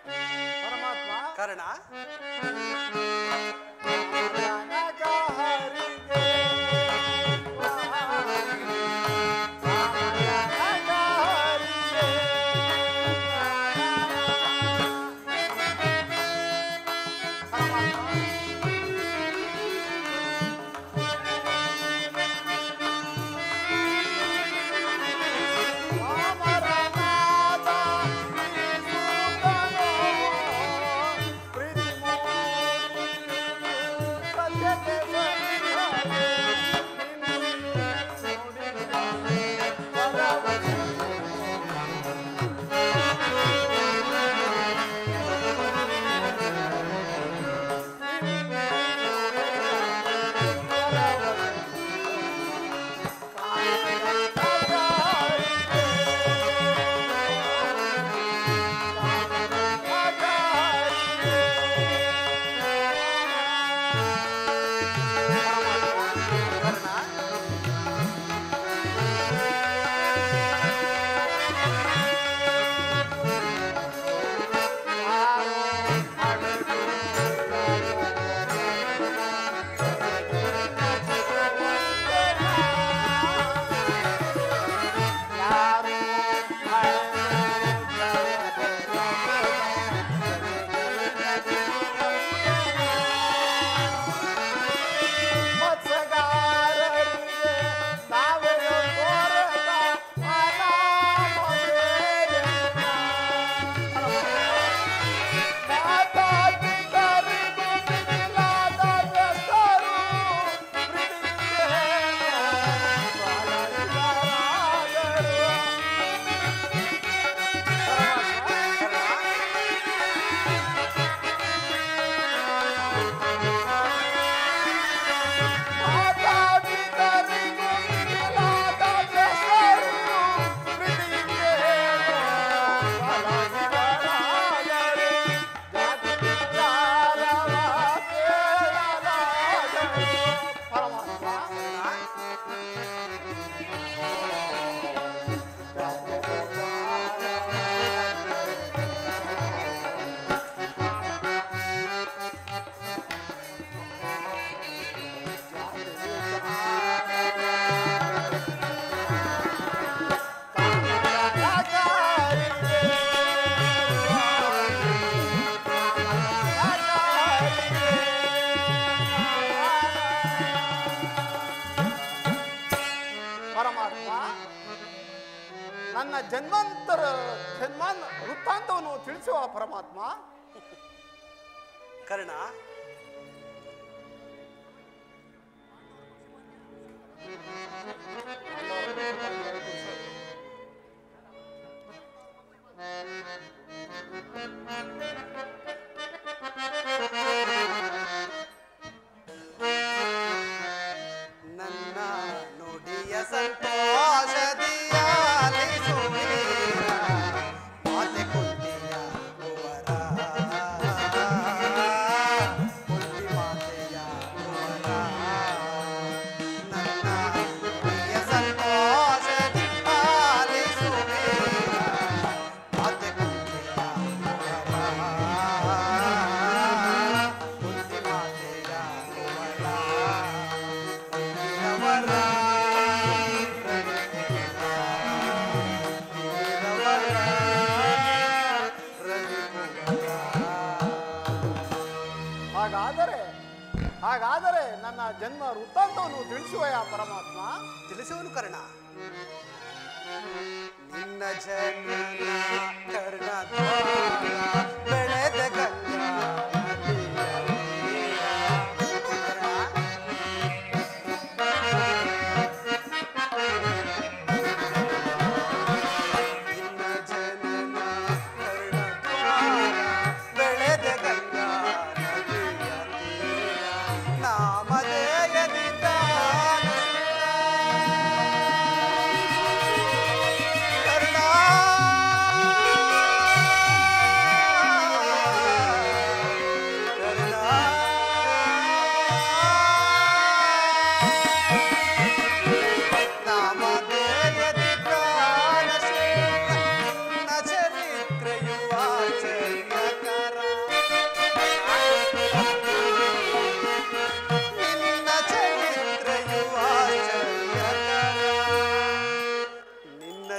ಪರಮಾತ್ಮ ಕರ್ಣ ನನ್ನ ಜನ್ಮಾನ್ ವೃತ್ತಾಂತವನ್ನು ತಿಳಿಸುವ ಪರಮಾತ್ಮ. ಕರ್ಣ ನನ್ನ ನುಡಿಯ ಸಂತೋಷದಿಯ ಮಾತೆ ಕುಂತಿಯ ಕುವರ ಕುಂತಿ ಮಾತೆಯ ಕುವರ ನನ್ನ ನುಡಿಯ ಸಂತೋಷದಿ ಆಲಿಸುವೆ ಮಾತೆ ಕುಂತಿಯ ಕುವರ ಕುಂತಿ ಮಾತೆಯ ಕುವರ ಹಾಗಾದರೆ ನನ್ನ ಜನ್ಮ ವೃತ್ತಾಂತವನ್ನು ತಿಳಿಸುವೆಯ ಪರಮಾತ್ಮ. ತಿಳಿಸುವನು ಕರ್ಣ. ನಿನ್ನ ಜನನ ಕರ್ಣ ಬೆಳೆದ ಗಂಗಾ ಕರ್ಣ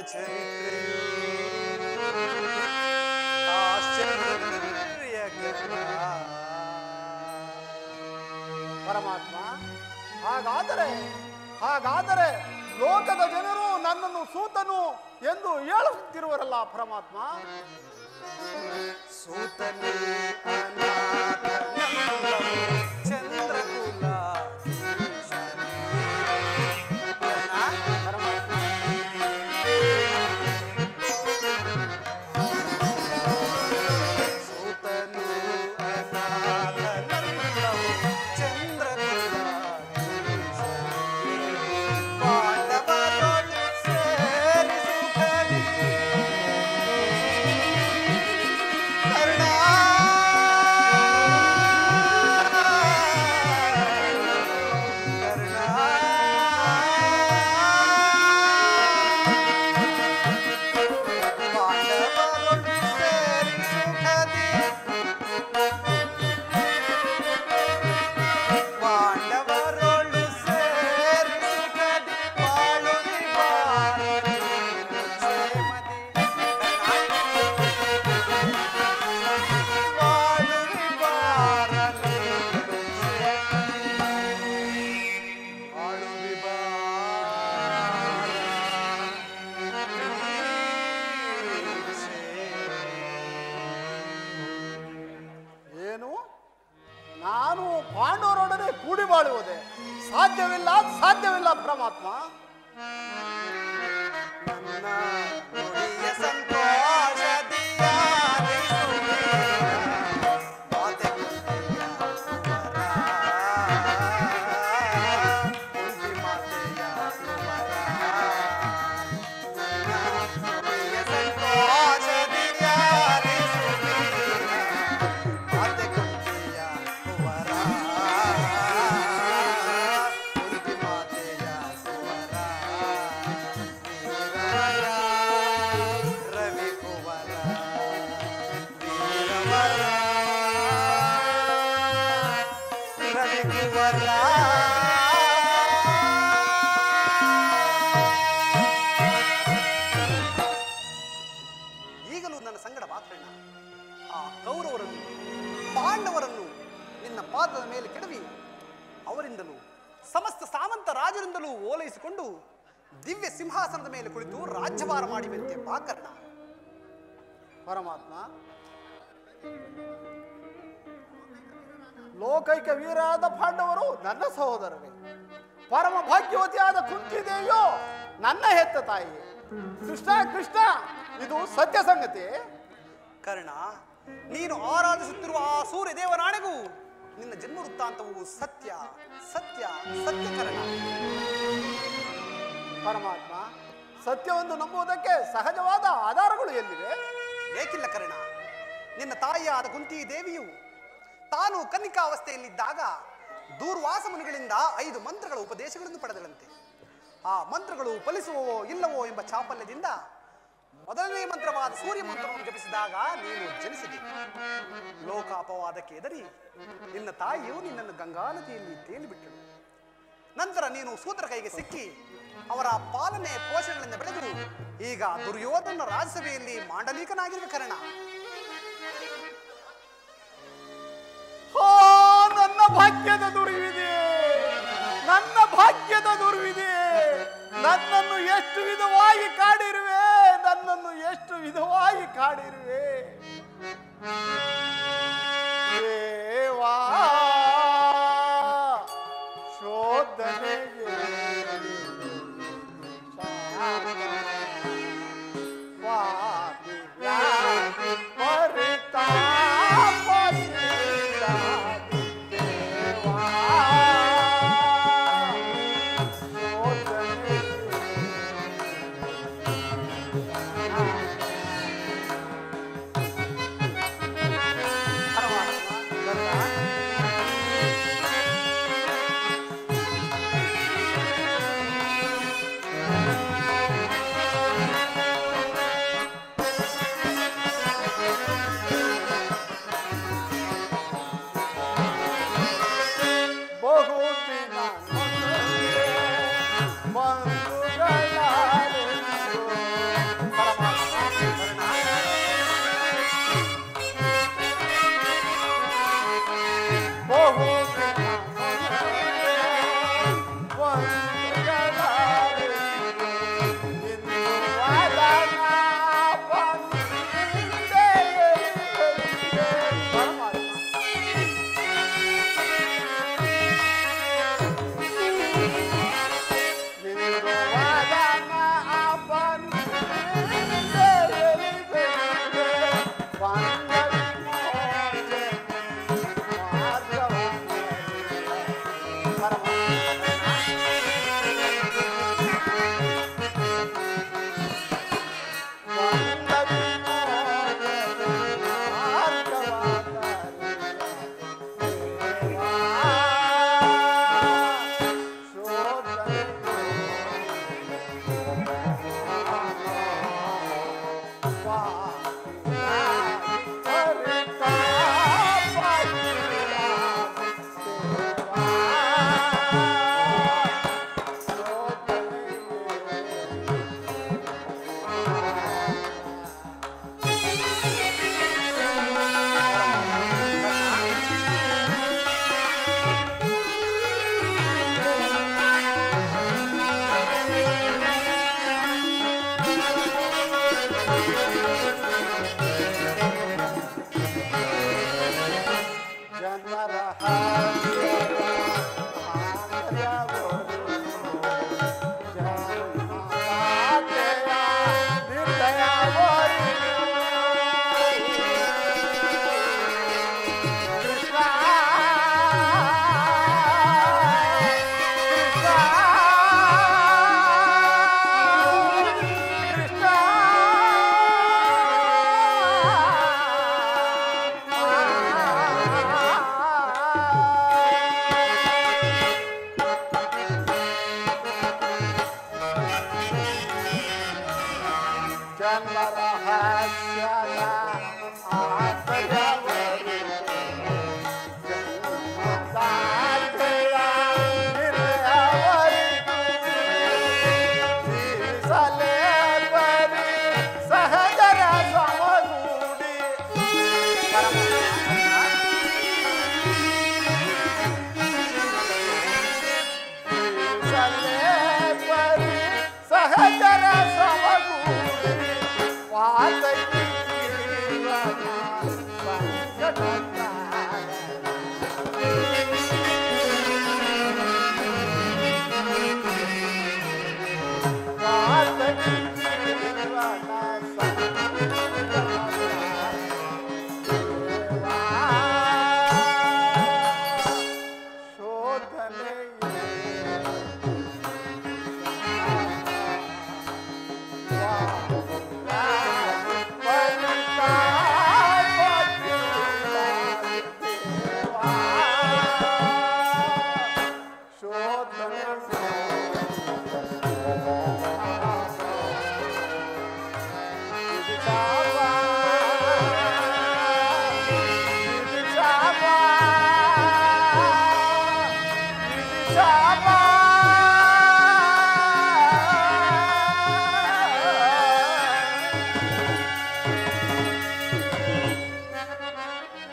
ಚರಿತ್ರೆಯು ಆಶ್ಚರ್ಯಕರ. ಪರಮಾತ್ಮ, ಹಾಗಾದರೆ ಲೋಕದ ಜನರು ನನ್ನನ್ನು ಸೂತನು ಎಂದು ಹೇಳುತ್ತಿರುವರಲ್ಲ ಪರಮಾತ್ಮ. ಸೂತನೇ ಅನಾಥನಲ್ಲವೋ ಚಂದ್ರಕುಲ ನಾನು ಪಾಂಡವರೊಡನೆ ಕೂಡಿ ಬಾಳುವುದೇ ಸಾಧ್ಯವಿಲ್ಲ ಪರಮಾತ್ಮ. ನನ್ನ ನುಡಿಯ ಸಂತೋಷದಿಯ ಈಗಲೂ ನನ್ನ ಸಂಗಡ ಮಾತ್ರಣ್ಣ. ಆ ಕೌರವರನ್ನು ಪಾಂಡವರನ್ನು ನಿನ್ನ ಪಾದದ ಮೇಲೆ ಕೆಡವಿ ಅವರಿಂದಲೂ ಸಮಸ್ತ ಸಾಮಂತ ರಾಜರಿಂದಲೂ ಓಲೈಸಿಕೊಂಡು ದಿವ್ಯ ಸಿಂಹಾಸನದ ಮೇಲೆ ಕುಳಿತು ರಾಜ್ಯಭಾರ ಮಾಡಿವಂತೆ ಪಾಕರ್ಣ. ಪರಮಾತ್ಮ, ಲೋಕೈಕ ವೀರಾದ ಪಾಂಡವರು ನನ್ನ ಸಹೋದರರೇ, ಪರಮ ಭಾಗ್ಯವತಿಯಾದ ಕುಂತಿದೇವಿಯೋ ನನ್ನ ಹೆತ್ತ ತಾಯಿ. ಕೃಷ್ಣ, ಇದು ಸತ್ಯ ಸಂಗತಿ. ಕರ್ಣ, ನೀನು ಆರಾಧಿಸುತ್ತಿರುವ ಆ ಸೂರ್ಯ ದೇವನಾಣೆಗೂ ನಿನ್ನ ಜನ್ಮ ವೃತ್ತಾಂತವು ಸತ್ಯ ಸತ್ಯ ಸತ್ಯ ಕರ್ಣ. ಪರಮಾತ್ಮ, ಸತ್ಯವನ್ನು ನಂಬುವುದಕ್ಕೆ ಸಹಜವಾದ ಆಧಾರಗಳು ಎಲ್ಲಿವೆ? ಏಕಿಲ್ಲ ಕರ್ಣ. ನಿನ್ನ ತಾಯಿಯಾದ ಕುಂತಿ ದೇವಿಯು ತಾನು ಕನ್ನಿಕಾವಸ್ಥೆಯಲ್ಲಿದ್ದಾಗ ದೂರ್ವಾಸ ಮುನಿಗಳಿಂದ 5 ಮಂತ್ರಗಳ ಉಪದೇಶಗಳನ್ನು ಪಡೆದಳಂತೆ. ಆ ಮಂತ್ರಗಳು ಫಲಿಸುವವೋ ಇಲ್ಲವೋ ಎಂಬ ಚಾಪಲ್ಯದಿಂದ ಮೊದಲನೇ ಮಂತ್ರವಾದ ಸೂರ್ಯ ಮಂತ್ರವನ್ನು ಜಪಿಸಿದಾಗ ನೀನು ಜನಿಸಿದೆ. ಲೋಕಾಪವಾದಕ್ಕೆ ಎದರಿ ನಿನ್ನ ತಾಯಿಯು ನಿನ್ನನ್ನು ಗಂಗಾ ನದಿಯಲ್ಲಿ ತೇಲಿಬಿಟ್ಟಳು. ನಂತರ ನೀನು ಸೂತ್ರ ಕೈಗೆ ಸಿಕ್ಕಿ ಅವರ ಪಾಲನೆ ಪೋಷಣೆಗಳಿಂದ ಬೆಳೆದು ಈಗ ದುರ್ಯೋಧನ ರಾಜ್ಯಸಭೆಯಲ್ಲಿ ಮಾಂಡಲಿಕನಾಗಿರುವ ಕಾರಣ. ನನ್ನ ಭಾಗ್ಯದ ದುರ್ವಿದೆ. ನನ್ನನ್ನು ಎಷ್ಟು ವಿಧವಾಗಿ ಕಾಡಿರುವೆ. ದೇವಾ ಶೋಧನೆಗೆ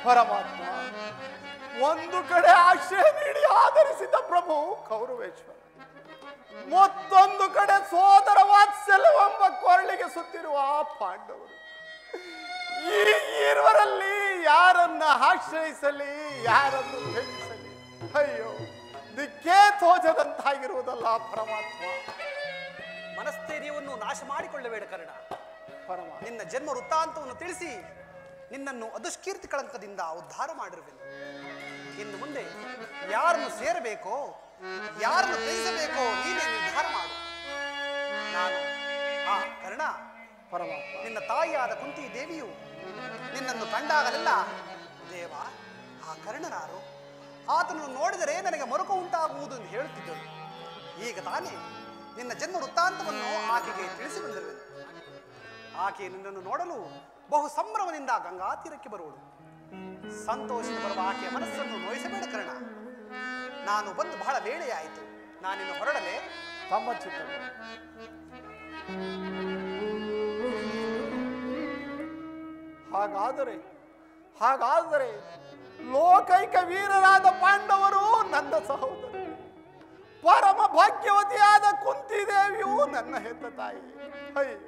ಪರಮಾತ್ಮ ಒಂದು ಕಡೆ ಆಶ್ರಯ ನೀಡಿ ಆಧರಿಸಿದ ಪ್ರಭು ಕೌರವೇಶ್ವರ, ಮತ್ತೊಂದು ಕಡೆ ಸೋದರ ವಾತ್ಸಲ್ಯವೆಂಬ ಕೊರಳಿಗೆ ಸುತ್ತಿರುವ ಪಾಂಡವರು. ಈ ಇರುವರಲ್ಲಿ ಯಾರನ್ನ ಆಶ್ರಯಿಸಲಿ, ಯಾರನ್ನು ತ್ಯಜಿಸಲಿ? ಅಯ್ಯೋ, ದಿಕ್ಕೇ ತೋಚದಂತಾಗಿರುವುದಲ್ಲ ಪರಮಾತ್ಮ. ಮನಸ್ಥೈರ್ಯವನ್ನು ನಾಶ ಮಾಡಿಕೊಳ್ಳಬೇಡ ಕರ್ಣ. ಪರಮಾತ್ಮ, ನಿನ್ನ ಜನ್ಮ ವೃತ್ತಾಂತವನ್ನು ತಿಳಿಸಿ ನಿನ್ನನ್ನು ಅದುಷ್ಕೀರ್ತಿ ಕಳಂಕದಿಂದ ಉದ್ಧಾರ ಮಾಡಿರುವೆನು. ಇನ್ನು ಮುಂದೆ ಯಾರನ್ನು ಸೇರಬೇಕೋ, ಯಾರನ್ನು ತ್ಯಜಿಸಬೇಕೋ ನೀನೇ ನಿರ್ಧಾರ ಮಾಡು. ನಾನು ಕರ್ಣ, ಪರಮಾತ್ಮ, ನಿನ್ನ ತಾಯಿಯಾದ ಕುಂತಿ ದೇವಿಯು ನಿನ್ನನ್ನು ಕಂಡಾಗಲೆಲ್ಲ ದೇವ ಆ ಕರ್ಣನಾರು, ಆತನನ್ನು ನೋಡಿದರೆ ನನಗೆ ಮರುಕ ಉಂಟಾಗುವುದು ಎಂದು ಹೇಳುತ್ತಿದ್ದರು. ಈಗ ತಾನೇ ನಿನ್ನ ಜನ್ಮ ವೃತ್ತಾಂತವನ್ನು ಆಕೆಗೆ ತಿಳಿಸಿ ಬಂದಿರುವೆನು. ಆಕೆ ನಿನ್ನನ್ನು ನೋಡಲು ಬಹು ಸಂಭ್ರಮದಿಂದ ಗಂಗಾ ತೀರಕ್ಕೆ ಬರುವಳು. ಸಂತೋಷದ ಬರುವ ಆಕೆಯ ಮನಸ್ಸನ್ನು ನೋಯಿಸಬೇಡ ಕರ್ಣ. ನಾನು ಬಂದು ಬಹಳ ವೇಳೆಯಾಯಿತು, ನಾನಿನ್ನು ಹೊರಡಲೆ. ತಮ್ಮ ಚಿತ್ತ. ಹಾಗಾದರೆ ಲೋಕೈಕ ವೀರರಾದ ಪಾಂಡವರು ನನ್ನ ಸಹೋದರ, ಪರಮ ಭಾಗ್ಯವತಿಯಾದ ಕುಂತಿದೇವಿಯು ನನ್ನ ಹೆತ್ತ ತಾಯಿ. ಅಯ್ಯೋ,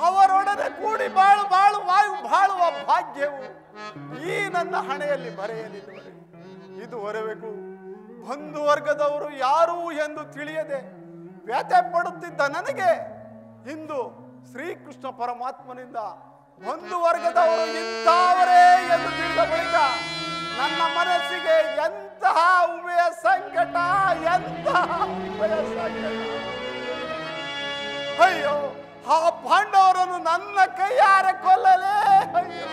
ಅವರೊಡನೆ ಕೂಡಿ ಬಾಳುವ ಭಾಗ್ಯವು ಈ ನನ್ನ ಹಣೆಯಲ್ಲಿ ಬರೆಯಲಿಲ್ಲವರೆ. ಇದುವರೆಗೂ ಬಂಧು ವರ್ಗದವರು ಯಾರು ಎಂದು ತಿಳಿಯದೆ ವ್ಯಥೆ ಪಡುತ್ತಿದ್ದ ನನಗೆ ಇಂದು ಶ್ರೀಕೃಷ್ಣ ಪರಮಾತ್ಮನಿಂದ ಬಂಧು ವರ್ಗದವರು ಇಂಥವರೇ ಎಂದು ತಿಳಿದ ಬಳಿಕ ನನ್ನ ಮನಸ್ಸಿಗೆ ಎಂತಹ ಉಭಯ ಸಂಕಟ, ಎಂತಹ ಉಭಯ ಸಂಕಟ. ಅಯ್ಯೋ, ಆ ಪಾಂಡವರನ್ನು ನನ್ನ ಕೈಯಾರೆ ಕೊಲ್ಲಲೇ, ಅಯ್ಯೋ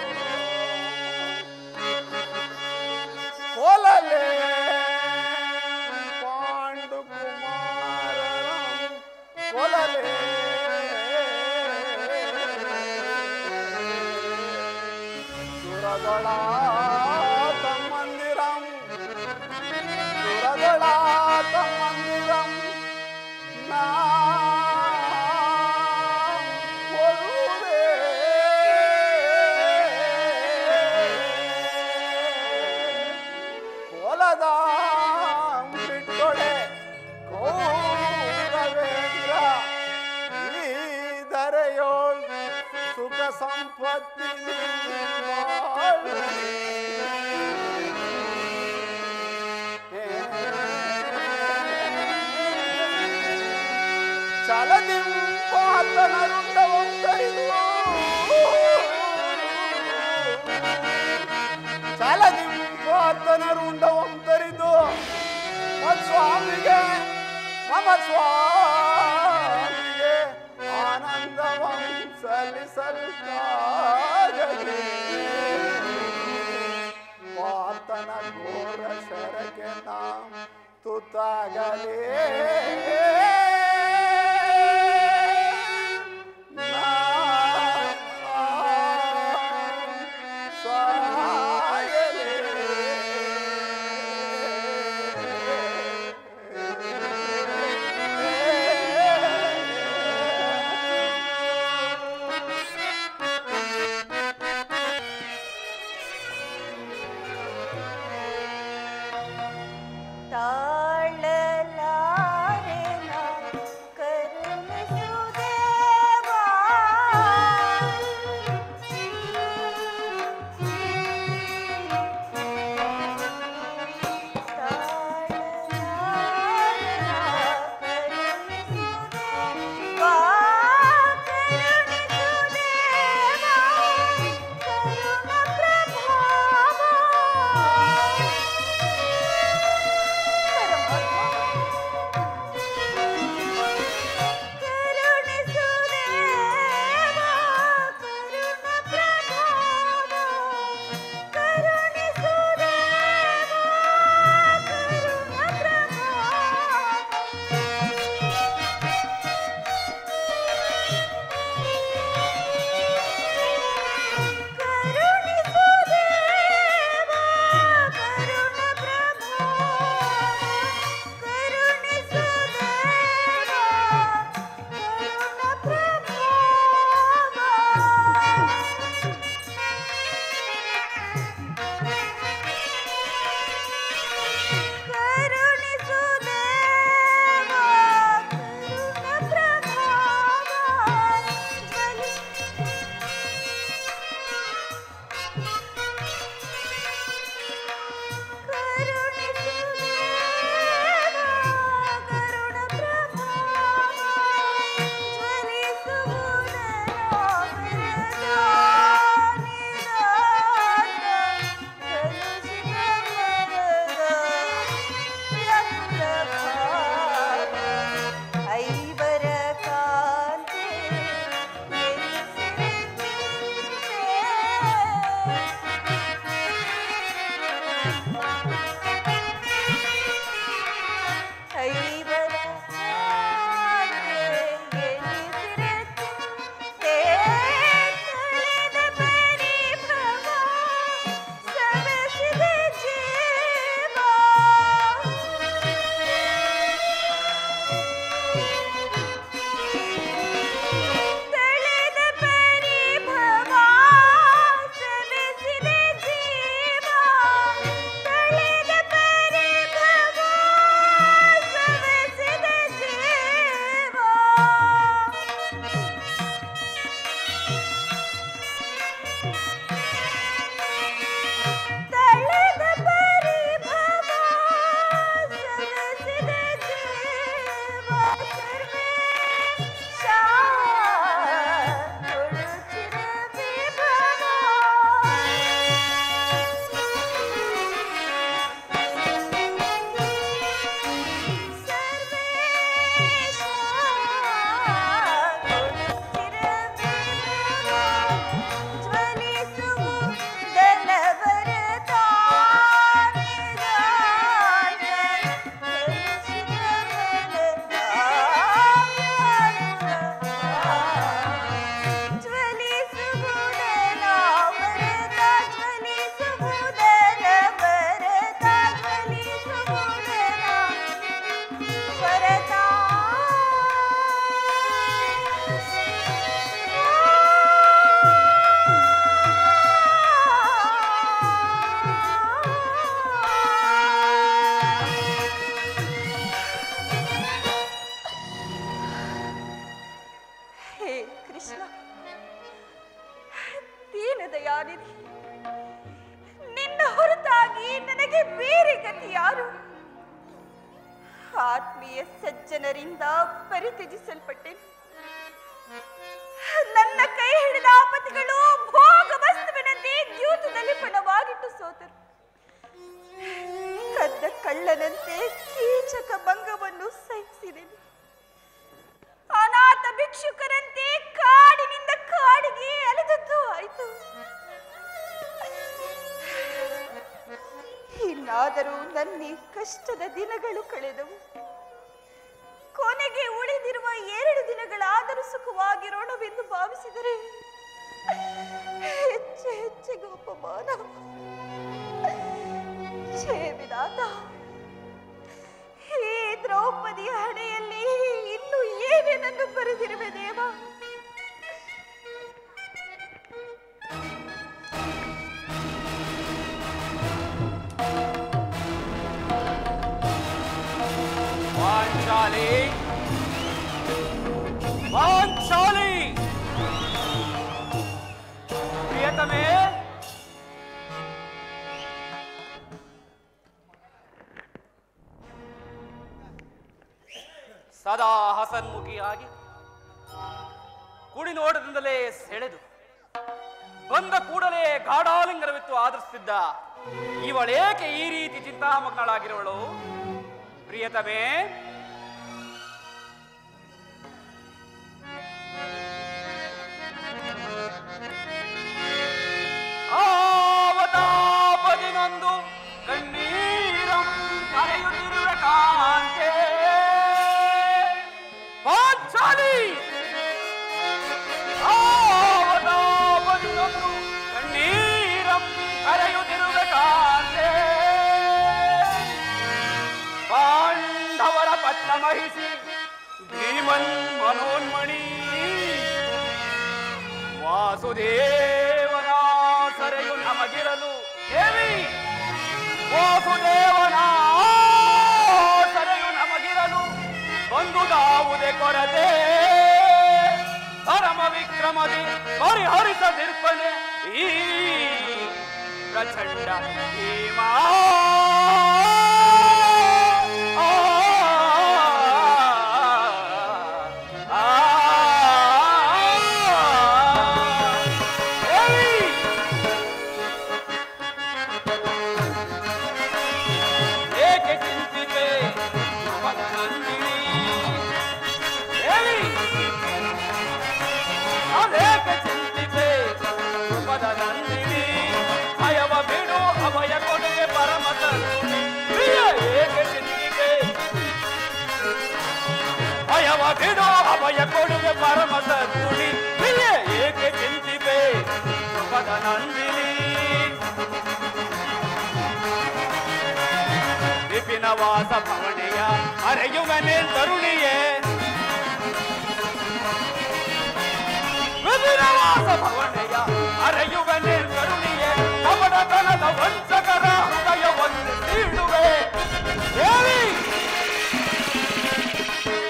ಕೊಲ್ಲಲೇ. ಪಾಂಡು ಕುಮಾರ ಕೊಲ್ಲಲೇ. ಸುರದೊಳಾ ತಮ್ಮಂದಿರಂ ಸುರದೊಳಾ ತಮ್ಮಂದಿರಂ ನಾ ಬಿಟ್ಟೊಡೆ ಕೌರವೇಂದ್ರ ಈ ಧರೆಯೋಳ್ ಸುಖ ಸಂಪತ್ತಿ ಚಲದಿಂಪಾತನರುಂಡವಂ ತರಿದು ಚಲದಿಂಪಾತನರುಂಡವಂ ತರಿದು ಮತ್ಸ್ವಾಮಿಗೆ ಮಮ ಸ್ವಾಮಿಗೆ ಆನಂದವಂ ಸಲ್ಲಿಸಲ್ಕಾಗಲಿ ಪಾತನ ಘೋರ ಶರಕ್ಕೆ ನಾಂ ತುತ್ತಾಗಲೇ ತಾಳಲಾರೆ ನಾ ದಯಾನಿಧಿ, ನಿನ್ನ ಹೊರತಾಗಿ ನನಗೆ ಬೇರೆ ಗತಿ ಯಾರು? ಆತ್ಮೀಯ ಸಜ್ಜನರಿಂದ ಪರಿತ್ಯಜಿಸಲ್ಪಟ್ಟೆ. ನನ್ನ ಕೈ ಹಿಡಿದ ಆಪತ್ತಿಗಳು ಭೋಗ ವಸ್ತುವಿನಂತೆ ದ್ಯೂತದಲ್ಲಿ ಪಣವಾಗಿಟ್ಟು ಸೋತರು. ಕದ್ದ ಕಳ್ಳನಂತೆ ಕೀಚಕ ಭಂಗವನ್ನು ಸಹಿಸಿದೆನು. ಅನಾಥ ಭಿಕ್ಷುಕರಂತೆ ಕಾಡಿನಿಂದ ಕಾಡಿಗೆ ಅಲೆದದ್ದು ಆಯಿತು. ಇನ್ನಾದರೂ ನನ್ನ ಕಷ್ಟದ ದಿನಗಳು ಕಳೆದವು. ಕೊನೆಗೆ ಉಳಿದಿರುವ 2 ದಿನಗಳಾದರೂ ಸುಖವಾಗಿರೋಣವೆಂದು ಭಾವಿಸಿದರೆ ಹೆಚ್ಚೆಚ್ಚಿಗೆ ಅಪಮಾನ. ಛೇ ವಿಧಾತ, ಈ ದ್ರೌಪದಿಯ ಹಣೆಯಲ್ಲಿ ಇನ್ನು ಏನೇನನ್ನು ಬರೆದಿರುವೆ ದೇವ? ವಾಂಚಾಲಿ ಪ್ರಿಯತಮೇ, ಸದಾ ಹಸನ್ಮುಖಿಯಾಗಿ ಕುಡಿ ನೋಟದಿಂದಲೇ ಸೆಳೆದು ಬಂದ ಕೂಡಲೇ ಗಾಢಾಲಿಂಗನವಿತ್ತು ಆದರಿಸುತ್ತಿದ್ದ ಇವಳೇಕೆ ಈ ರೀತಿ ಚಿಂತಾಮಗ್ನಳಾಗಿರುವಳು? ಪ್ರಿಯತಮೇ, ಆವತಾಪದಿನೊಂದು ಕಣ್ಣೀರಂ ಕರೆಯುತ್ತಿರುವ ಕಾಂತೆ ಪಾಂಚಾಲಿ. ಆವತಾಪದಿನೊಂದು ಕಣ್ಣೀರಂ ಕರೆಯುತ್ತಿರುವ ಕಾಂತೆ ಪಾಂಡವರ ಪಟ್ಟ ಮಹಿಷಿ ಭೀಮನ್ ಮನೋನ್ಮಣಿ ವಾಸುದೇವನ ಸರೆಯು ನಮಗಿರಲು ದೇವಿ, ವಾಸುದೇವನ ಸರೆಯು ನಮಗಿರಲು ಬಂದುದಾವುದೇ ಕೊರತೆ? ಪರಮ ವಿಕ್ರಮದಿ ಪರಿಹರಿಸದಿರ್ಪನೆ ಈ ಪ್ರಚಂಡ ಭೀಮಾ. ಬಿಡೋ ಅಭಯ ಕೊಡುವೆ ಪರಮ ಸದ್ಗುಣಿ, ಏಕೆ ಚಿಂತಿಪೆ ಪದ ನಂದಿನಿ. ವಿಪಿನ ವಾಸ ಭವನೆಯ ಅರೆಯುವನೆ ತರುಣಿಯೇ, ವಿಪಿನ ವಾಸ ಭವನೆಯ ಅರೆಯುವನೆ ತರುಣಿಯೇ, ಕಪಟತನದ ವಂಚಕರ ಹೃದಯವನ್ನು ಸೀಳುವೆ ದೇವಿ.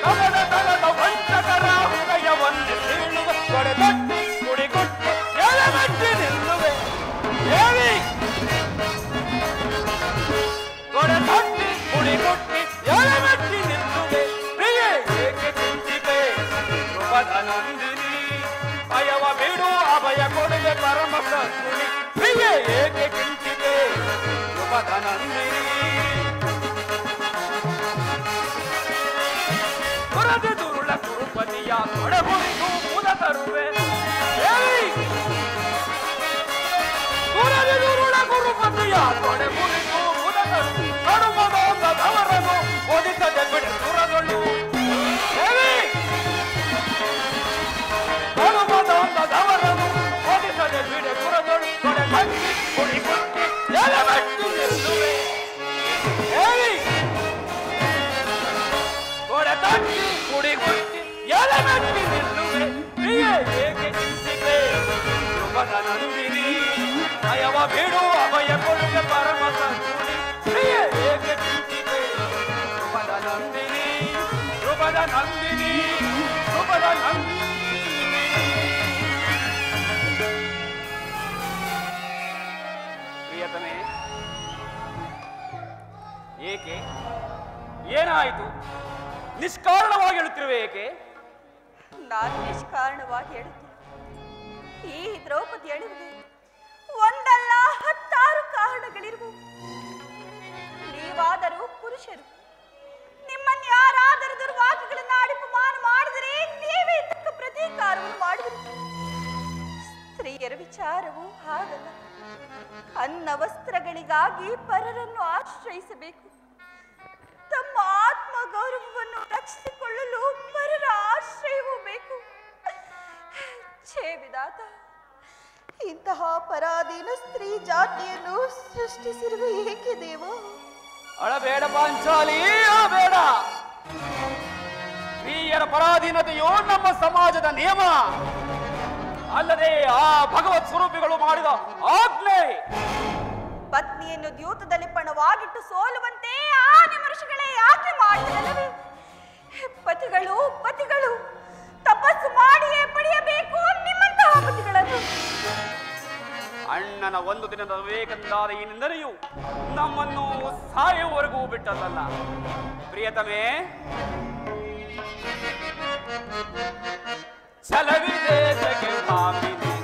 ಕಪಟತನದ ವಂಚಕರ ಹೃದಯವನ್ನು ಸೀಳುವ ಕೊಡೆದಟ್ಟಿ ಕುಡಿಕೊಟ್ಟು ಎಲೆಮೆಟ್ಟಿ ನಿಲ್ಲುವೆ ದೇವಿ. ಕೊಡೆದಟ್ಟಿ ಕುಡಿಕೊಟ್ಟಿ ಎಲೆಮೆಟ್ಟಿ ನಿಲ್ಲುವೆ ಪ್ರಿಯೆ, ಏಕೆ ಚಿಂತಿಪೆ ಧ್ರುವದ ನಂದಿನಿ. ಭಯವ ಬಿಡು ಅಭಯ ಕೊಡುವೆ ಪರಮ ಸದ್ಗುಣಿ, ಪ್ರಿಯೆ ಏಕೆ ಚಿಂತಿಪೆ ಧ್ರುವದ ನಂದಿನಿ. ಪುರದಿ ದುರುಳ ಕುರುಪತಿಯ ತೊಡೆಹುರಿಗೂ ಮುದ ತರುವೆ ದೇವಿ. ಪುರದಿ ದುರುಳ ಕುರುಪತಿಯ ತೊಡೆಹುರಿಗೂ ಮುದ ತರುವೆ, ಕಡುಮದವರನ್ನು ಒದಿಸದೆ ಬಿಡ ಸುರದೊಳ್ಳು ದೇವಿ. ಕಡುಮದವರನ್ನು ಒದಿಸದೆ ಬಿಡ ಸುರದೊಳ್ಳು ತೊಡೆ ಕಟ್ಟಿ ಕುಡಿ ಕೊಟ್ಟಿ ಎಲೆಮೆಟ್ಟಿ ನಿಲ್ಲುವೆ ದೇವಿ. ತೊಡೆ ತಟ್ಟಿ ಕುಡಿಗೊಟ್ಟಿ ಎಲೆಮೆಟ್ಟಿ ನಿಲ್ಲುವೆ ಪ್ರಿಯೆ, ಏಕೆ ಚಿಂತಿಪೆ ಧ್ರುವದ ನಂದಿನಿ. ಭಯವ ಬಿಡು ಅಭಯ ಕೊಡುವೆ ಪರಮ ಸದ್ಗುಣಿ, ಪ್ರಿಯೆ ಏಕೆ ಚಿಂತಿಪೆ ಧ್ರುವದ ನಂದಿನಿ. ಧ್ರುವದ ನಂದಿನಿ, ಧ್ರುವದ ನಂದಿನಿ. ಏನಾಯಿತು? ನಿಷ್ಕಾರಣವಾಗಿ ಹೇಳುತ್ತಿರುವೆ ಏಕೆ? ನಾನು ನಿಷ್ಕಾರಣವಾಗಿ ಹೇಳುತ್ತೇನೆ. ಈ ದ್ರೌಪದಿ ಅಳಿವಿಗೆ ಒಂದಲ್ಲ 10 ಕಾರಣಗಳಿರುವು. ನೀವಾದರೂ ಪುರುಷರು, ನಿಮ್ಮನ್ನು ಯಾರಾದರೂ ದುರ್ವಾಕ್ಯಗಳನ್ನು ಆಡಿ ಅಪಮಾನ ಮಾಡಿದರೆ ನೀವೇ ತಕ್ಕ ಪ್ರತೀಕಾರವನ್ನು ಮಾಡುವಿರಿ. ಸ್ತ್ರೀಯರ ವಿಚಾರವು ಹಾಗಲ್ಲ. ಅನ್ನ ವಸ್ತ್ರಗಳಿಗಾಗಿ ಪರರನ್ನು ಆಶ್ರಯಿಸಬೇಕು. ತಮ್ಮ ಆತ್ಮ ಗೌರವವನ್ನು ರಕ್ಷಿಸಿಕೊಳ್ಳಲು ಪರರ ಆಶ್ರಯವೂ ಬೇಕು. ಛೇ ವಿಧಾತ, ಇಂತಹ ಪರಾಧೀನ ಸ್ತ್ರೀ ಜಾತಿಯನ್ನು ಸೃಷ್ಟಿಸಿರುವ ಏಕೆ ದೇವ? ಅಳಬೇಡ ಪಾಂಚಾಲಿ, ಅಳಬೇಡ. ಸ್ತ್ರೀಯರ ಪರಾಧೀನತೆಯು ನಮ್ಮ ಸಮಾಜದ ನಿಯಮ ಅಲ್ಲದೆ ಆ ಭಗವತ್ ಸ್ವರೂಪಿಗಳು ಮಾಡಿದ ಆಜ್ಞೆ. ಪತ್ನಿಯನ್ನು ದ್ಯೂತದಲ್ಲಿ ಪಣವಾಗಿಟ್ಟು ಸೋಲುವಂತೆ ಆ ನಿಮರ್ಷಗಳೇ ಯಾಕೆ ಮಾಡಿದರಲ್ಲವೇ? ಪತಿಗಳು ಪತಿಗಳು ತಪಸ್ಸು ಮಾಡಿಯೇ ಪಡೆಯಬೇಕು ನಿಮ್ಮಂತಹ ಪತಿಗಳನ್ನು. ಅಣ್ಣನ ಒಂದು ದಿನದ ವಿವೇಕಂದಾದ ಈ ನಿಂದನೆಯು ನಮ್ಮನ್ನು ಸಾಯುವವರೆಗೂ ಬಿಟ್ಟದಲ್ಲ. ಪ್ರಿಯತಮೇ, ಛಲವಿದೆ ತಗೆ ಭಾಮಿನಿ,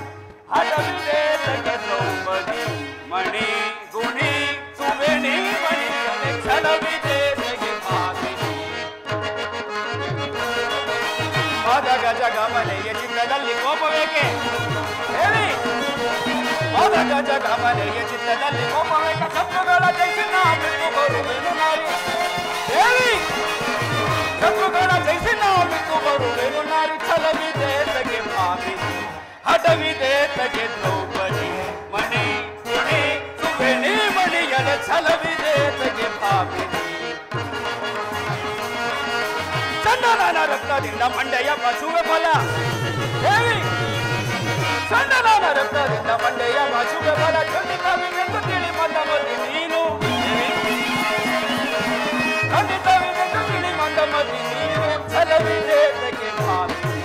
ಹಠವಿದೆ ತಗೆ ದ್ರೌಪದಿ, ಮಣಿ ಗುಣಿ ಸುವೆಣಿ ಮಣಿ, ಛಲವಿದೆ ತಗೆ ಭಾಮಿನಿ. ಮದಗ ಜಗಮನೆಯ ಚಿತ್ರದಲ್ಲಿ ಕೋಪವೇಕೆ ಹೇಳಿ? ಮದಗ ಜಗಮನೆಯ ಚಿತ್ರದಲ್ಲಿ ಕೋಪವೇಕೆ? ಶತ್ರುಗಳ ಜಯಿಸಿ ನಾ ಬಿಟ್ಟು ಬರುವೆನು ನಾರಿ ಹೇಳಿ. ಶತ್ರುಗಳ ಜಯಿಸಿ ನಾ ಬಿಟ್ಟು ಬರುವೆನು ನಾರಿ. ಛಲವಿದೆ ತಗೆ ಭಾಮಿನಿ, ಹಠವಿದೆ ತಗೆ ದ್ರೌಪದಿ, ಮಣಿ ಗುಣಿ ಸುವೆಣಿ ಮಣಿಯಡೆ ಛಲವಿದೆ ತಗೆ ಭಾಮಿನಿ. ಚಂದನನ ರಕ್ತದಿಂದ ಮಂಡೆಯ ಮಸುವೆ ಫಲ ಹೇಳಿ. ಚಂದನನ ರಕ್ತದಿಂದ ಮಂಡೆಯ ಮಸುವೆ ಫಲ. ಖಂಡಿತವಿದೆಂದು ತಿಳಿ ಮಂದಮತಿ ನೀನು, ಖಂಡಿತವಿದೆಂದು ತಿಳಿ ಮಂದಮತಿ ನೀನು. ಛಲವಿದೆ ತಗೆ ಭಾಮಿನಿ,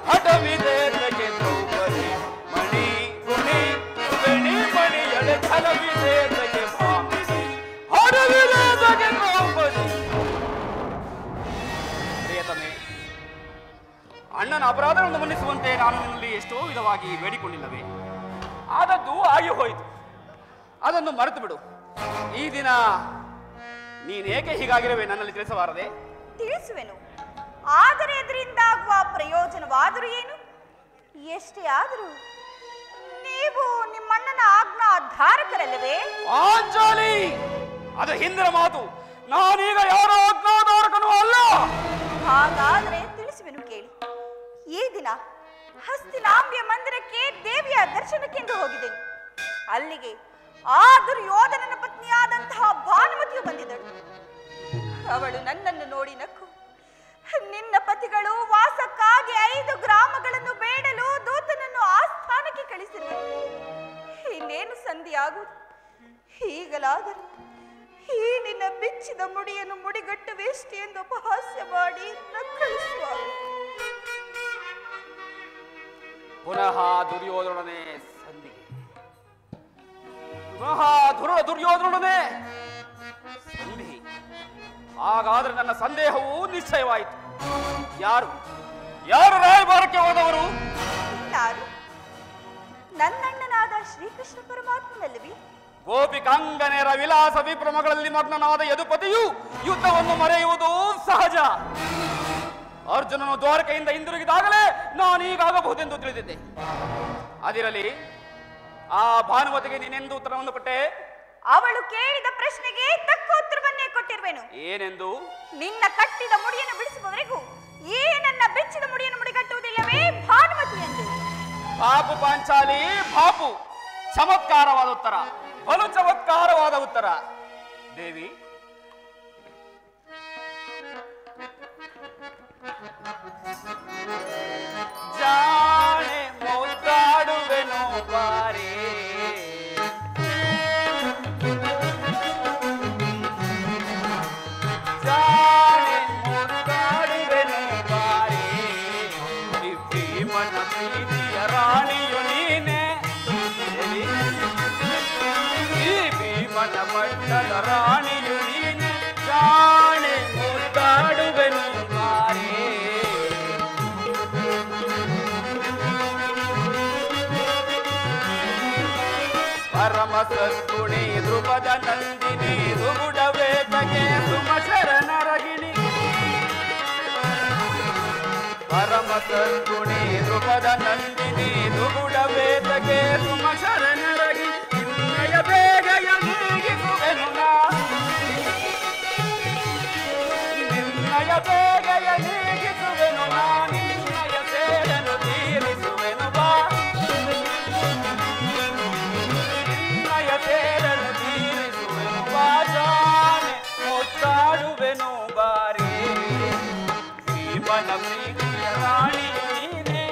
ಹಠವಿದೆ ತಗೆ ದ್ರೌಪದಿ, ಮಣಿ ಗುಣಿ ಸುವೆಣಿ ಮಣಿಯಡೆ ಛಲವಿದೆ ತಗೆ ಭಾಮಿನಿ, ಹಠವಿದೆ ತಗೆ ದ್ರೌಪದಿ. ಪ್ರಿಯತಮೆ, ಅಣ್ಣನ ಅಪರಾಧಗಳನ್ನು ಮನ್ನಿಸುವಂತೆ ನಾನು ನಿನ್ನಲ್ಲಿ ಎಷ್ಟೋ ವಿಧವಾಗಿ ಬೇಡಿಕೊಂಡಿಲ್ಲವೇ? ಆದದ್ದು ಆಗಿ ಹೋಯಿತು, ಅದನ್ನು ಮರೆತು ಬಿಡು. ಈ ದಿನ ನೀನೇಕೆ ಹೀಗಾಗಿರುವೆ ನನ್ನಲ್ಲಿ ತಿಳಿಸಬಾರದೆ? ತಿಳಿಸುವೆನು, ಆದರೆ ಇದರಿಂದಾಗುವ ಪ್ರಯೋಜನವಾದರೂ ಏನು? ಎಷ್ಟೇ ಆದರೂ ನೀವು ನಿಮ್ಮಣ್ಣನ ಆಜ್ಞಾ ಧಾರಕರಲ್ಲವೇ? ಆಂಜಲಿ, ಅದು ಹಿಂದಿನ ಮಾತು. ನಾನೀಗ ಯಾರೋ ಆಜ್ಞಾಧಾರಕನೂ ಅಲ್ಲ. ಹಾಗಾದರೆ ತಿಳಿಸುವೆನು ಕೇಳಿ. ಈ ದಿನ ಹಸ್ತಿನಾಂಬಿಯ ಮಂದಿರಕ್ಕೆ ದೇವಿಯ ದರ್ಶನಕ್ಕೆಂದು ಹೋಗಿದ್ದೆನು. ಅಲ್ಲಿಗೆ ಆ ದುರ್ಯೋಧನನ ಪತ್ನಿಯಾದಂತಹ ಭಾನುಮತಿಯು ಬಂದಿದ್ದಳು. ಅವಳು ನನ್ನನ್ನು ನೋಡಿ ನಕ್ಕು, ನಿನ್ನ ಪತಿಗಳು ವಾಸಕ್ಕಾಗಿ 5 ಗ್ರಾಮಗಳನ್ನು ಬೇಡಲು ದೂತನನ್ನು ಆಸ್ಥಾನಕ್ಕೆ ಕಳಿಸಿರುವರು. ಇನ್ನೇನು ಸಂಧಿಯಾಗುವುದು? ಹೀಗಲಾದರೂ ಈ ನಿನ್ನ ಬಿಚ್ಚಿದ ಮುಡಿಯನ್ನು ಮುಡಿಗಟ್ಟುವೆಷ್ಟೇ ಎಂದು ಅಪಹಾಸ್ಯ ಮಾಡಿ ನಕ್ಕಳಿಸುವ. ಪುನಃ ದುರ್ಯೋಧನನೇ ಸಂಧಿಗೆ, ಪುನಃ ದುರ್ಯೋಧನನೇ ಸಂಧಿ. ಹಾಗಾದ್ರೆ ನನ್ನ ಸಂದೇಹವು ನಿಶ್ಚಯವಾಯಿತು. ಯಾರು ಯಾರು ರಾಯಭಾರಕ್ಕೆ ಹೋದವರು? ಯಾರು? ನನ್ನಣ್ಣನಾದ ಶ್ರೀಕೃಷ್ಣ ಪರಮಾತ್ಮನಲ್ಲವೇ? ಗೋಪಿಕಾಂಗನೆಯರ ವಿಲಾಸ ವಿಭ್ರಮಗಳಲ್ಲಿ ಮಗ್ನನಾದ ಯದುಪತಿಯು ಯುದ್ಧವನ್ನು ಮರೆಯುವುದು ಸಹಜ. ಅರ್ಜುನನು ದ್ವಾರಕೆಯಿಂದ ಹಿಂದಿರುಗಿದಾಗಲೇ ನಾನೀಗಾಗಬಹುದೆಂದು ತಿಳಿದಿದ್ದೆ. ಅದಿರಲಿ, ಆ ಭಾನುಮತಿಗೆ ನೀನೆಂದು ಉತ್ತರವನ್ನು ಕೊಟ್ಟೆ? ಅವಳು ಕೇಳಿದ ಪ್ರಶ್ನೆಗೆ ತಕ್ಕ ಉತ್ತರವನ್ನೇ ಕೊಟ್ಟಿರುವೆನು. ಏನೆಂದು? ನಿನ್ನ ಕಟ್ಟಿದ ಮುಡಿಯನ್ನು ಬಿಡಿಸುವವರೆಗೂ ಈ ನನ್ನ ಬೆಚ್ಚಿದ ಮುಡಿಯನ್ನು ಮುಡಿಗಟ್ಟುವುದಿಲ್ಲವೇ ಭಾನುಮತಿ ಎಂದು. ಪಾಪು ಪಾಂಚಾಲಿ, ಪಾಪು. ಚಮತ್ಕಾರವಾದ ಉತ್ತರ, ಬಲು ಚಮತ್ಕಾರವಾದ ಉತ್ತರ. ದೇವಿ, ಜಾಣೆ ಮುದ್ದಾಡುವೆನು ಬಾರೇ, ಜಾಣೆ ಮುದ್ದಾಡುವೆನು ಬಾರೇ, ಭೀಮನ ಪ್ರೀತಿಯ ರಾಣಿಯು ನೀನೆ, ಈ ಭೀಮನ ಪಟ್ಟದ ರಾಣಿಯು ನೀನೆ, ಜಾಣೆ ಪರಮ ಸದ್ಗುಣಿ ಧ್ರುಪದ ನಂದಿನಿ ದುಗುಡವೇತಗೆ ಸುಮಶರಣರಗಿಣಿ ಪರಮ ಸದ್ಗುಣಿ ಧ್ರುಪದ ನಂದಿನಿ ದುಗುಡವೇತಗೆ ಸುಮಶರಣರಗಿ ನಿನ್ನಯ ಬೇಗಯ ನೀಗಿಸುವೆನು ನಾ ನಿನ್ನಯ ಬೇಗಯ ನೀಗಿಸುವೆನು ನಾ ನಿನ್ನಯ ಸೇರನು ತೀರಿಸುವೆನು ಬಾ ನಿನ್ನಯ ಸೇರನು ತೀರಿಸುವೆನು ಬಾ ಜಾನೆ ಮುತ್ತಾಡುವೆನು ಬಾರಿ ಜೀವನ ಪ್ರೀತಿಯ ರಾಣಿ ನೀನೆ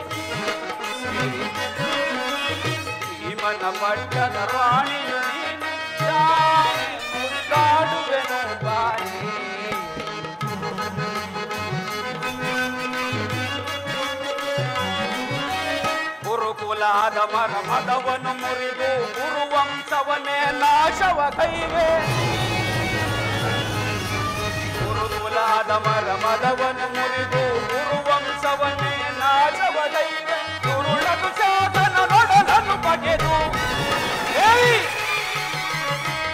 ಜೀವನ ಪಟ್ಟದ ರಾಣಿ ನೀನೆ ಜಾನೆ ಮುತ್ತಾಡುವೆನು ಬಾರಿ ಗುರುಕುಲಾದ ಮರಮದವನ್ನು ಮುರಿದು ಗುರುವಂಶವನ್ನೇ ನಾಶವ ಕೈವೆ ಗುರುಕುಲಾದ ಮರಮದವನ್ನು ಮುರಿದು ಗುರುವಂಶವನ್ನೇ ನಾಶವ ಕೈವೆ ಗುರುಳದು ಶಾಸನ ನೊಡಲನ್ನು ಬಗೆದು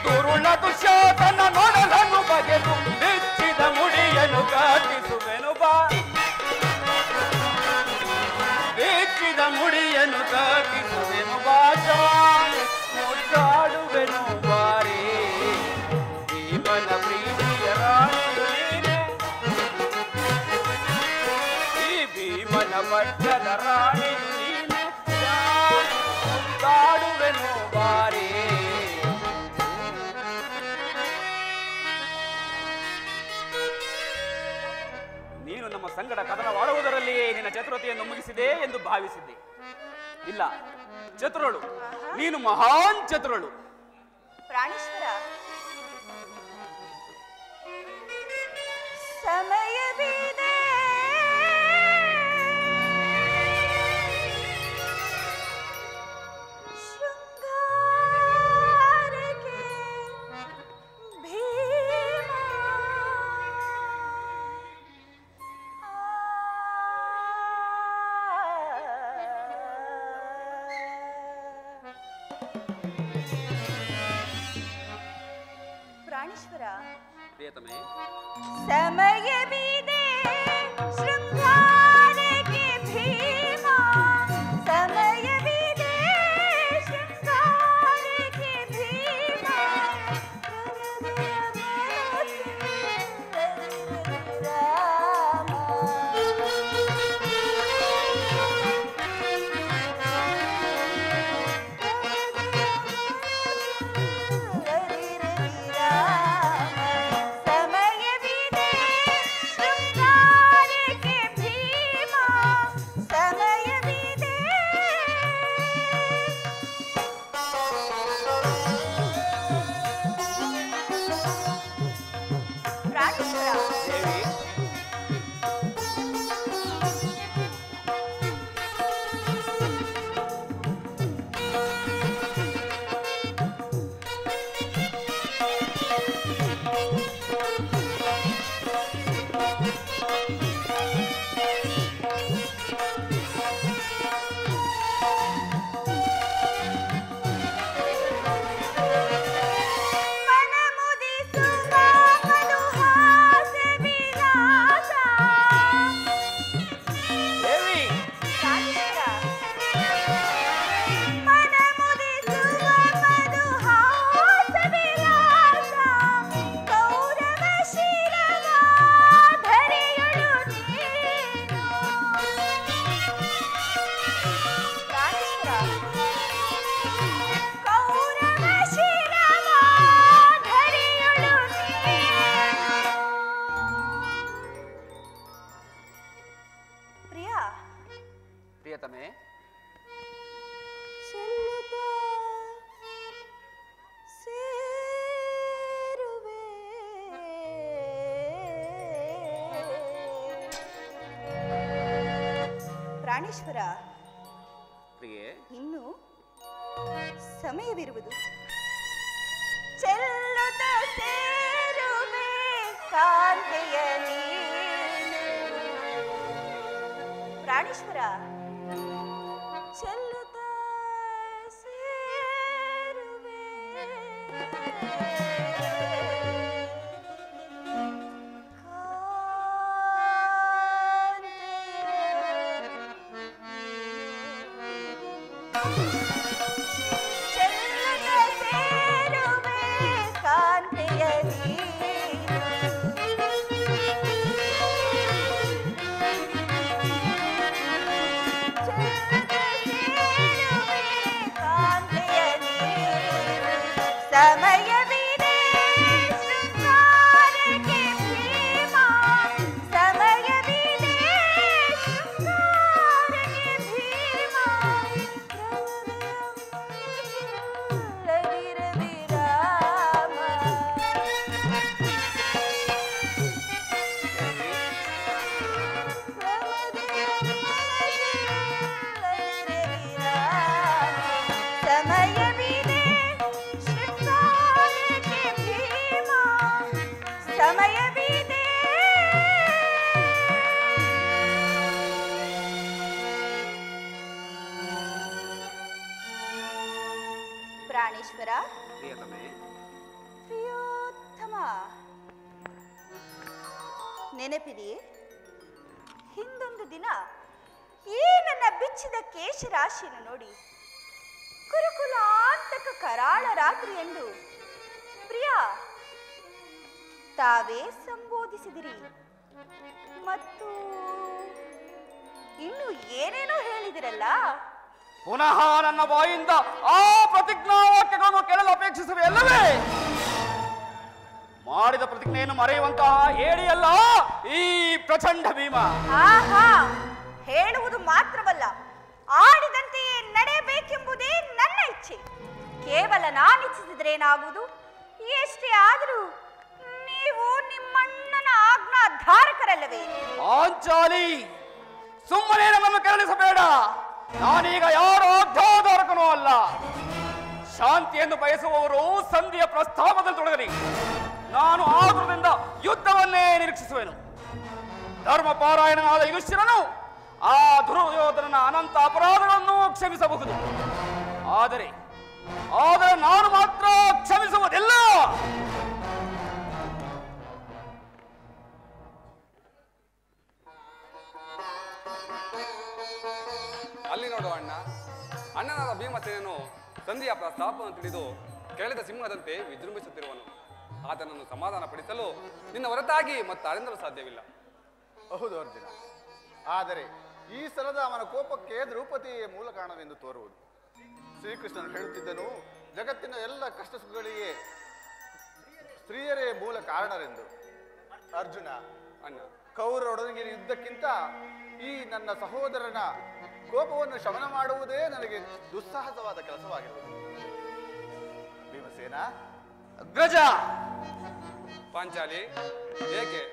ಗುರುಳದು ಶಾಸನ ನೊಡಲನ್ನು ಬಗೆದು ಬಿಚ್ಚಿದ ಮುಡಿಯನ್ನು ಕಾಟಿಸುವೆನು ಬಾ ಬೇಕಿದ ಮುಡಿಯನ್ನು ಕಾಟಿಸುವೆನು ಬಾಜಾನೆ ಮುದ್ದಾಡುವೆನು ಬಾರಿ ಜೀವನ ಪ್ರೀತಿಯ ರಾಣಿ ನೀನೆ ಈ ಭೀಮನ ಪಟ್ಟದ ರಾಣಿ ನೀನೆ ಮುದ್ದಾಡುವೆನು ಬಾರಿ ನೀನು ನಮ್ಮ ಸಂಗಡ ಕದನವಾಡುವುದರಲ್ಲಿಯೇ ನಿನ್ನ ಚತುರತೆಯನ್ನು ಮುಗಿಸಿದೆ ಎಂದು ಭಾವಿಸಿದ್ದೆ. ಇಲ್ಲ, ಚತುರಳು ನೀನು, ಮಹಾನ್ ಚತುರಳು. ಪ್ರಾಣೇಶ್ವರ, ಸಮಯವಿದೆ ಶೃಂಗಾರಕ್ಕೆ ಭೀಮ ಪ್ರಾಣೇಶ್ವರ, ಪ್ರಿಯತಮೆ, ಸಮಯವಿದೆ ಶೃಂಗಾರಕ್ಕೆ ಭೀಮ ಸಮಯವಿದೆ ಶೃಂಗಾರಕ್ಕೆ ಭೀಮ ಪ್ರಿಯತಮೆ, ಪ್ರಾಣೇಶ್ವರ, ಪ್ರಿಯೆ, ಇನ್ನು ಸಮಯವಿರುವುದು. ಚೆಲ್ಲುತ್ತ ಸೇರುವೆ ಕಾಂತೆಯ ನೀನು. ಪ್ರಾಣೇಶ್ವರ, ಚೆಲ್ಲುತ್ತ ಸೇರುವೆ ಪ್ರಾಣೇಶ್ವರ, ಪ್ರಿಯೋತ್ತಮ, ನೆನಪಿದೆಯೇ? ಹಿಂದೊಂದು ದಿನ ಈ ನನ್ನ ಬಿಚ್ಚಿದ ಕೇಶರಾಶಿಯನ್ನು ನೋಡಿ ಕುರುಕುಲಾಂತಕ ಕರಾಳ ರಾತ್ರಿ ಎಂದು ಪ್ರಿಯ ತಾವೇ ಸಂಬೋಧಿಸಿದಿರಿ. ಮತ್ತು ಇನ್ನು ಏನೇನೋ ಹೇಳಿದಿರಲ್ಲ. ಪುನಃ ನನ್ನ ಬಾಯಿಂದ ಆ ಪ್ರತಿಜ್ಞಾ ವಾಕ್ಯಗಳನ್ನು ಕೇಳಲು ಅಪೇಕ್ಷಿಸುವೆ ಅಲ್ಲವೇ? ಮಾಡಿದ ಪ್ರತಿಜ್ಞೆಯನ್ನು ಮರೆಯುವಂತಹ ಹೇಳಿಯಲ್ಲ ಈ ಪ್ರಚಂಡ ಭೀಮ. ಆಹಾ, ಹೇಳುವುದು ಮಾತ್ರವಲ್ಲ, ಆಡಿದಂತೆಯೇ ನಡೆಯಬೇಕೆಂಬುದೇ ನನ್ನ ಇಚ್ಛೆ. ಕೇವಲ ನಾನಿಚ್ಛಿಸಿದ್ರೇನಾಗುವುದು? ಎಷ್ಟೇ ಆದರೂ ನೀವು ನಿಮ್ಮಣ್ಣನ ಆಜ್ಞಾಧಾರಕರಲ್ಲವೇ? ಆಂಚಾಲಿ, ಸುಮ್ಮನೆ ನನ್ನನ್ನು ಕೆರಳಿಸಬೇಡ. ನಾನೀಗ ಯಾರೋ ಆಜ್ಞಾಧಾರಕನೂ ಅಲ್ಲ. ಶಾಂತಿಯನ್ನು ಬಯಸುವವರು ಸಂಧಿಯ ಪ್ರಸ್ತಾಪದಲ್ಲಿ ತೊಡಗಲಿ. ನಾನು ಆತುರದಿಂದ ಯುದ್ಧವನ್ನೇ ನಿರೀಕ್ಷಿಸುವೆನು. ಧರ್ಮ ಪಾರಾಯಣನಾದ ಯುಧಿಷ್ಠಿರನು ಆ ದುರ್ಯೋಧನನ ಅನಂತ ಅಪರಾಧಗಳನ್ನು ಕ್ಷಮಿಸಬಹುದು. ಆದರೆ ನಾನು ಮಾತ್ರ ಕ್ಷಮಿಸುವುದಿಲ್ಲ. ಅಲ್ಲಿ ನೋಡು ಅಣ್ಣ, ಅಣ್ಣನಾದ ಭೀಮಸೇನನು ಸಂಧಿಯ ಪ್ರಸ್ತಾಪವನ್ನು ತಿಳಿದು ಕೆಳದ ಸಿಂಹದಂತೆ ವಿಜೃಂಭಿಸುತ್ತಿರುವನು. ಆತನನ್ನು ಸಮಾಧಾನ ಪಡಿಸಲು ನಿನ್ನ ಹೊರತಾಗಿ ಮತ್ತಾರಿಂದಲೂ ಸಾಧ್ಯವಿಲ್ಲ. ಹೌದು ಅರ್ಜುನ, ಆದರೆ ಈ ಸಲದ ಅವನ ಕೋಪಕ್ಕೆ ದ್ರೌಪದಿಯೇ ಮೂಲ ಕಾರಣವೆಂದು ತೋರುವುದು. ಶ್ರೀಕೃಷ್ಣನು ಹೇಳುತ್ತಿದ್ದನು, ಜಗತ್ತಿನ ಎಲ್ಲ ಕಷ್ಟ ಸುಖಗಳಿಗೆ ಸ್ತ್ರೀಯರೇ ಮೂಲ ಕಾರಣರೆಂದು. ಅರ್ಜುನ, ಅಣ್ಣ, ಕೌರವರೊಡನೆ ಯುದ್ಧಕ್ಕಿಂತ ಈ ನನ್ನ ಸಹೋದರನ ಕೋಪವನ್ನು ಶಮನ ಮಾಡುವುದೇ ನನಗೆ ದುಸ್ಸಾಹಸವಾದ ಕೆಲಸವಾಗಿರುವುದು. ಭೀಮಸೇನ, ಗಜ, ಪಾಂಚಾಲಿ, ಏಕೆ?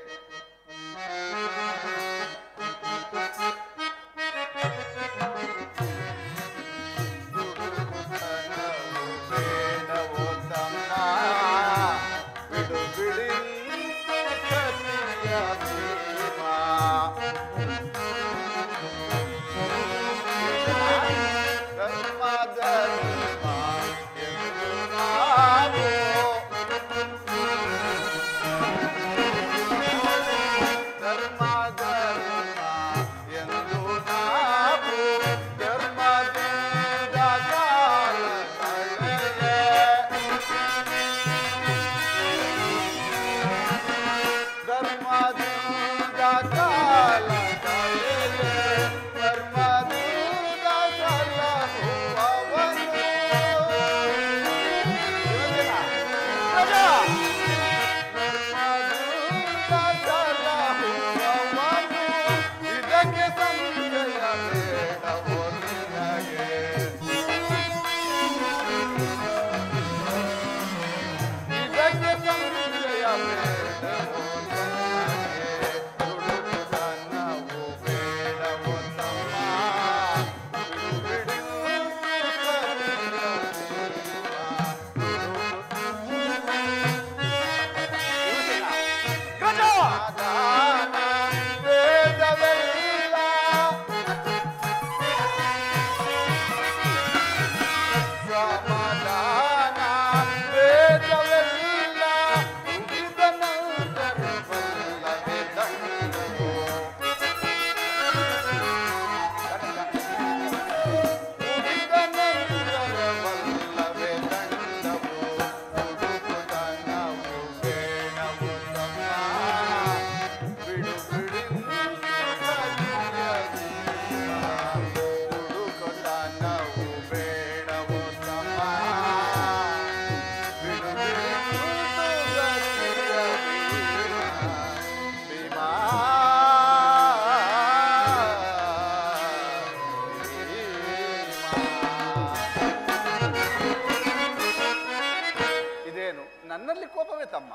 ನನ್ನಲ್ಲಿ ಕೋಪವೇ ತಮ್ಮ.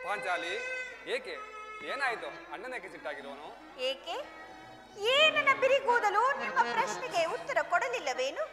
ಪಾಂಚಾಲಿ, ಏಕೆ ಏನಾಯ್ತು? ಅಣ್ಣನೇಕೆ ಸಿಟ್ಟಾಗಿರುವನು? ಏಕೆ? ಏನನ್ನ ಬಿರಿಗೂದಲು ನಿಮ್ಮ ಪ್ರಶ್ನೆಗೆ ಉತ್ತರ ಕೊಡಲಿಲ್ಲವೇನು?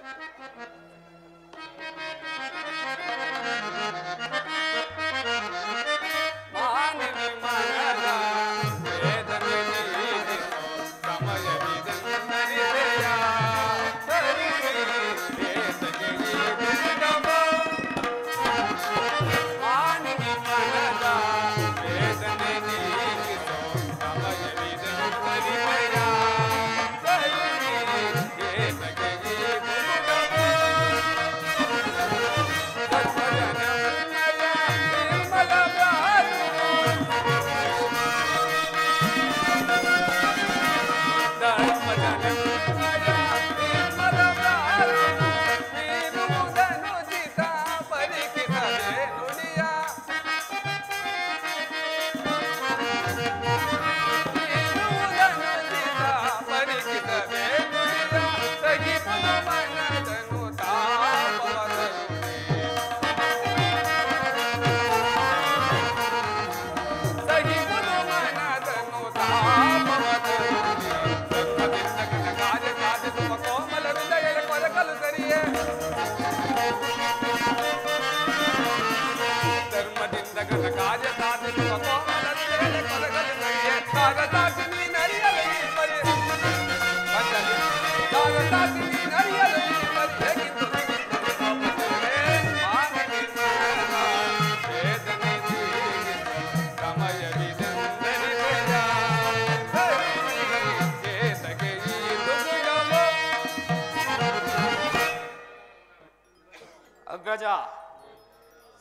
ಅಗ್ರಜ,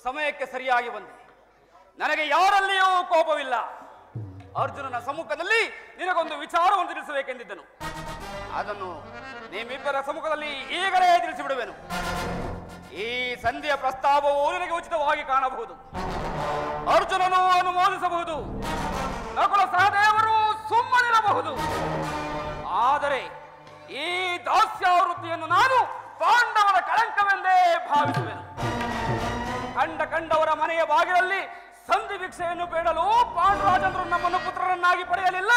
ಸಮಯಕ್ಕೆ ಸರಿಯಾಗಿ ಬಂದೆ. ನನಗೆ ಯಾರಲ್ಲಿಯೂ ಕೋಪವಿಲ್ಲ. ಅರ್ಜುನನ ಸಮ್ಮುಖದಲ್ಲಿ ನಿನಗೊಂದು ವಿಚಾರವನ್ನು ತಿಳಿಸಬೇಕೆಂದಿದ್ದನು. ಅದನ್ನು ನಿಮ್ಮಿಬ್ಬರ ಸಮ್ಮುಖದಲ್ಲಿ ಈಗಲೇ ತಿಳಿಸಿಬಿಡುವೆನು. ಈ ಸಂಧಿಯ ಪ್ರಸ್ತಾವವು ನಿನಗೆ ಉಚಿತವಾಗಿ ಕಾಣಬಹುದು. ಅರ್ಜುನನು ಅನುಮೋದಿಸಬಹುದು, ನಕುಲ ಸಹದೇವರು ಸುಮ್ಮನಿರಬಹುದು. ಆದರೆ ಈ ದಾಸ್ಯಾವೃತ್ತಿಯನ್ನು ನಾನು ಪಾಂಡವರ ಕಳಂಕವೆಂದೇ ಭಾವಿಸುವೆನು. ಕಂಡವರ ಮನೆಯ ಬಾಗಿಲಲ್ಲಿ ಸಂಧಿ ಭಿಕ್ಷೆಯನ್ನು ಬೇಡಲು ಪಾಂಡುರಾಜಂದ್ರು ನಮ್ಮನ್ನು ಪುತ್ರರನ್ನಾಗಿ ಪಡೆಯಲಿಲ್ಲ.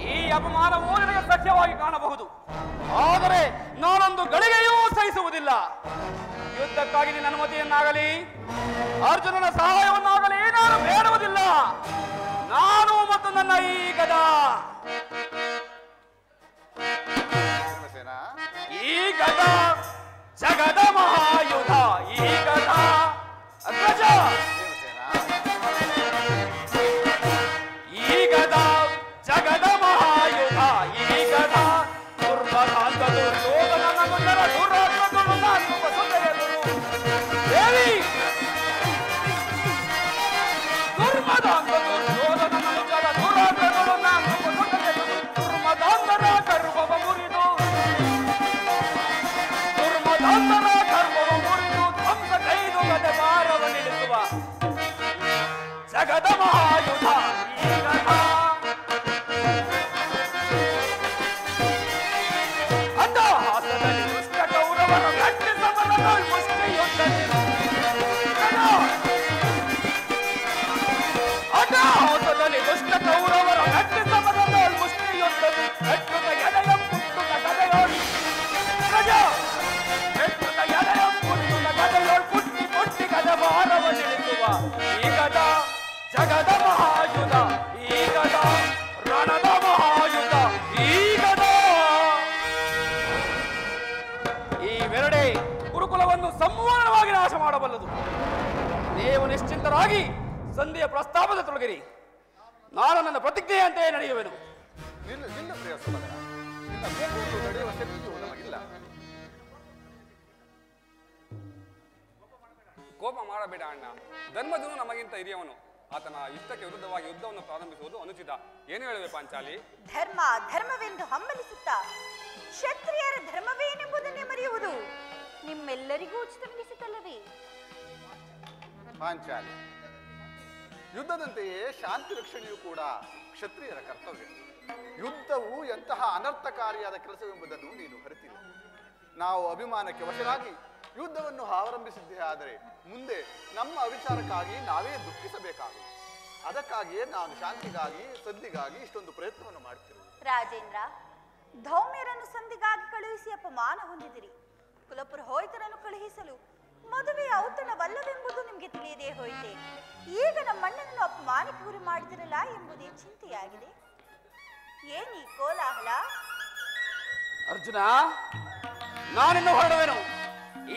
ಈ ಅಪಮಾನವು ನನಗೆ ಸತ್ಯವಾಗಿ ಕಾಣಬಹುದು, ಆದರೆ ನಾನೊಂದು ಗಳಿಗೆಯೂ ಸಹಿಸುವುದಿಲ್ಲ. ಯುದ್ಧಕ್ಕಾಗಿ ನಿನ್ನ ಅನುಮತಿಯನ್ನಾಗಲಿ ಅರ್ಜುನನ ಸಹಾಯವನ್ನಾಗಲಿ ನಾನು ಬೇಡುವುದಿಲ್ಲ. ನಾನು ಮತ್ತು ನನ್ನ ಈ ಗದ ಜಗದ ಮಹಾಯುಧ. ಈ ಗದ ಅಗ್ರಜ, ಈ ಗದ ಜಗದ ಮಹಾಯುಧ. ಈ ಗದ ದುರ್ಮದಾಂತ ದುರ್ಯೋಧನನ ಮುಂದರ ದುರಾತ್ಮಗಳು ನಾನು ಬಸುತ್ತೆಯರು. ದೇವಿ ದುರ್ಮದಾಂತ ದುರ್ಯೋಧನನ ಮುಂದರ ದುರಾತ್ಮಗಳು ನಾನು ಬಸುತ್ತೆಯರು. ದುರ್ಮದಾಂತರ ಗರ್ಭವ ಮುರಿದು ದುರ್ಮದಾಂತರ ಗರ್ಭವ ಮುರಿದು ಧ್ವಂಸ ಕೈದು ಗದ ಭಾರವನ್ನಿಳಿಸುವ ಜಗದ ಮಹಾಯುಧ. ಈ ಗದ ಅಟ್ಟಹಾಸದಲ್ಲಿ ದುಷ್ಟ ಕೌರವರ ಗಟ್ಟಿ ಸಮರದ ಮುಷ್ಟಿಯುದ್ಧದಲ್ಲಿ ಅಟ್ಟಹಾಸದಲ್ಲಿ ದುಷ್ಟ ಕೌರವರ ಗಟ್ಟಿ ಸಮರದ ಮುಷ್ಟಿಯುದ್ಧದಲ್ಲಿ ಕಟ್ಟುತ್ತ ಎದೆಯ ಪುಟ್ಟುತ್ತ ಗದೆಯೋಳು ಗಜ ಕಟ್ಟುತ್ತ ಎದೆಯ ಪುಟ್ಟುತ್ತ ಗದೆಯೋಳು ಪುಟ್ಟಿ ಪುಟ್ಟಿ ಗದ ಭಾರವನ್ನಿಳಿಸುವ ಈ ಗದ ಜಗದ ಮಹಾಯುಧ. ಈ ಗದ ರಣದ ಮಹಾಯುಧ. ಈ ಗದ ಇವೆರಡೇ ಗುರುಕುಲವನ್ನು ಸಂಪೂರ್ಣವಾಗಿ ನಾಶ ಮಾಡಬಲ್ಲದು. ನೀವು ನಿಶ್ಚಿಂತರಾಗಿ ಸಂಧಿಯ ಪ್ರಸ್ತಾಪದ ತೊಡಗಿರಿ. ನಾನು ನನ್ನ ಪ್ರತಿಜ್ಞೆಯಂತೆ ನಡೆಯುವೆನು. ನಿನ್ನ ಪ್ರಿಯ ಸಹೋದರ, ನಿನ್ನ ಕೋಪವನ್ನು ತಡೆಯುವ ಶಕ್ತಿಯು ನಮಗಿಲ್ಲ. ಕೋಪ ಮಾಡಬೇಡ ಅಣ್ಣ. ಧರ್ಮಜನು ನಮಗಿಂತ ಹಿರಿಯವನು. ಆತನ ಇಷ್ಟಕ್ಕೆ ವಿರುದ್ಧವಾಗಿ ಯುದ್ಧವನ್ನು ಪ್ರಾರಂಭಿಸುವುದು ಅನುಚಿತ. ಏನು ಹೇಳುವೆ ಪಾಂಚಾಲಿ? ಧರ್ಮವೆಂದು ಹಂಬಲಿಸುತ್ತಾ ಕ್ಷತ್ರಿಯರ ಧರ್ಮವೇನೆಂಬುದನ್ನೇ ಮರೆಯುವುದು ನಿಮ್ಮೆಲ್ಲರಿಗೂ ಉಚಿತವೆನಿಸಿತಲ್ಲವೇ? ಪಾಂಚಾಲಿ, ಯುದ್ಧದಂತೆಯೇ ಶಾಂತಿ ರಕ್ಷಣೆಯೂ ಕೂಡ ಕ್ಷತ್ರಿಯರ ಕರ್ತವ್ಯ. ಯುದ್ಧವು ಎಂತಹ ಅನರ್ಥಕಾರಿಯಾದ ಕೆಲಸವೆಂಬುದನ್ನು ನೀನು ಅರಿತಿಲ್ಲ. ನಾವು ಅಭಿಮಾನಕ್ಕೆ ವಶರಾಗಿ ಯುದ್ಧವನ್ನು ಆರಂಭಿಸಿದ್ದೇ ಆದರೆ ಮುಂದೆ ನಮ್ಮ ಅವಿಚಾರಕ್ಕಾಗಿ ನಾವೇ ದುಃಖಿಸಬೇಕಾಗುವುದು. ಅದಕ್ಕಾಗಿಯೇ ನಾನು ಶಾಂತಿಗಾಗಿ ಸದ್ದಿಗಾಗಿ ಇಷ್ಟೊಂದು ಪ್ರಯತ್ನವನ್ನು ಮಾಡುತ್ತಿರುವುದು. ರಾಜೇಂದ್ರ, ಧೌಮ್ಯರನ್ನು ಸಂಧಿಗಾಗಿ ಕಳುಹಿಸಿ ಅಪಮಾನ ಹೊಂದಿದಿರಿ. ಕುಲಪುರೋಹಿತರನ್ನು ಕಳುಹಿಸಲು ಮದುವೆಯ ಔತಣವಲ್ಲವೆಂಬುದು ನಿಮಗೆ ತಿಳಿಯದೇ ಹೋಯಿತೆ. ಈಗ ನಮ್ಮಣ್ಣನನ್ನು ಅಪಮಾನಕ್ಕೆ ಗುರಿ ಮಾಡಿದಿರಲ್ಲ ಎಂಬುದೇ ಚಿಂತೆಯಾಗಿದೆ. ಏನೀ ಕೋಲಾಹಲ? ಅರ್ಜುನ, ನಾನಿನ್ನು ಹೊರಡುವೆನು.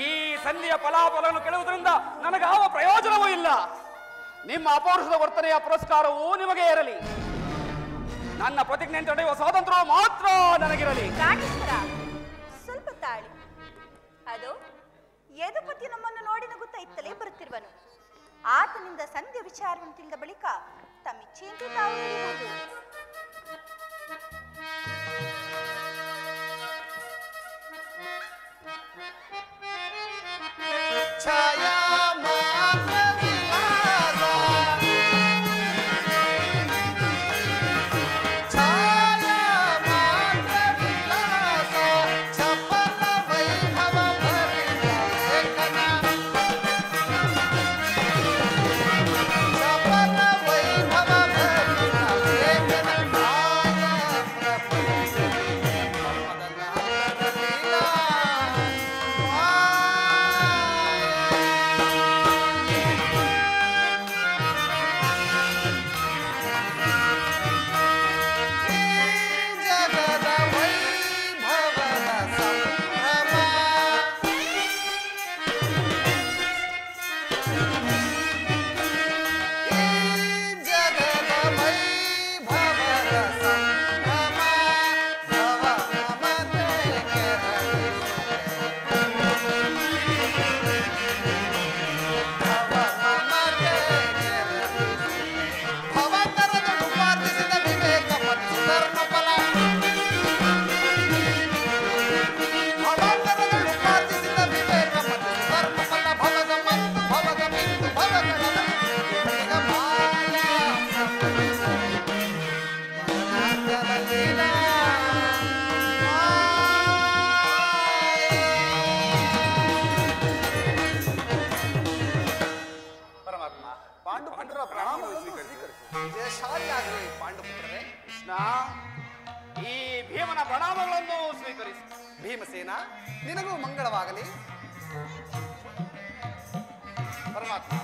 ಈ ಸಂಧಿಯ ಫಲಾಫಲವನ್ನು ಕೇಳುವುದರಿಂದ ನನಗಾವ ಪ್ರಯೋಜನವೂ ಇಲ್ಲ. ನಿಮ್ಮ ಅಪೌರುಷದ ವರ್ತನೆಯ ಪುರಸ್ಕಾರವೂ ನಿಮಗೆ ಇರಲಿ. ನನ್ನ ಪ್ರತಿಜ್ಞೆ ತಡೆಯುವ ಸ್ವಾತಂತ್ರ್ಯ ಮಾತ್ರ ನನಗಿರಲಿ. ಪ್ರಾಣೇಶ್ವರ, ಸ್ವಲ್ಪ ತಾಳಿ. ಅದು ಯದುಪತಿ ನಮ್ಮನ್ನು ನೋಡಿ ನಗುತ್ತಾ ಇತ್ತಲೇ ಬರುತ್ತಿರುವನು. ಆತನಿಂದ ಸಂಧ್ಯಾ ವಿಚಾರವನ್ನು ತಿಳಿದ ಬಳಿಕ ತಮ್ಮಿಚ್ಛೆಯಂತೆ ತಾವು ನಡೆಯುವುದು. ಛಾಯಾ ಭೀಮಸೇನ, ನಿನಗೂ ಮಂಗಳವಾಗಲಿ. ಪರಮಾತ್ಮ,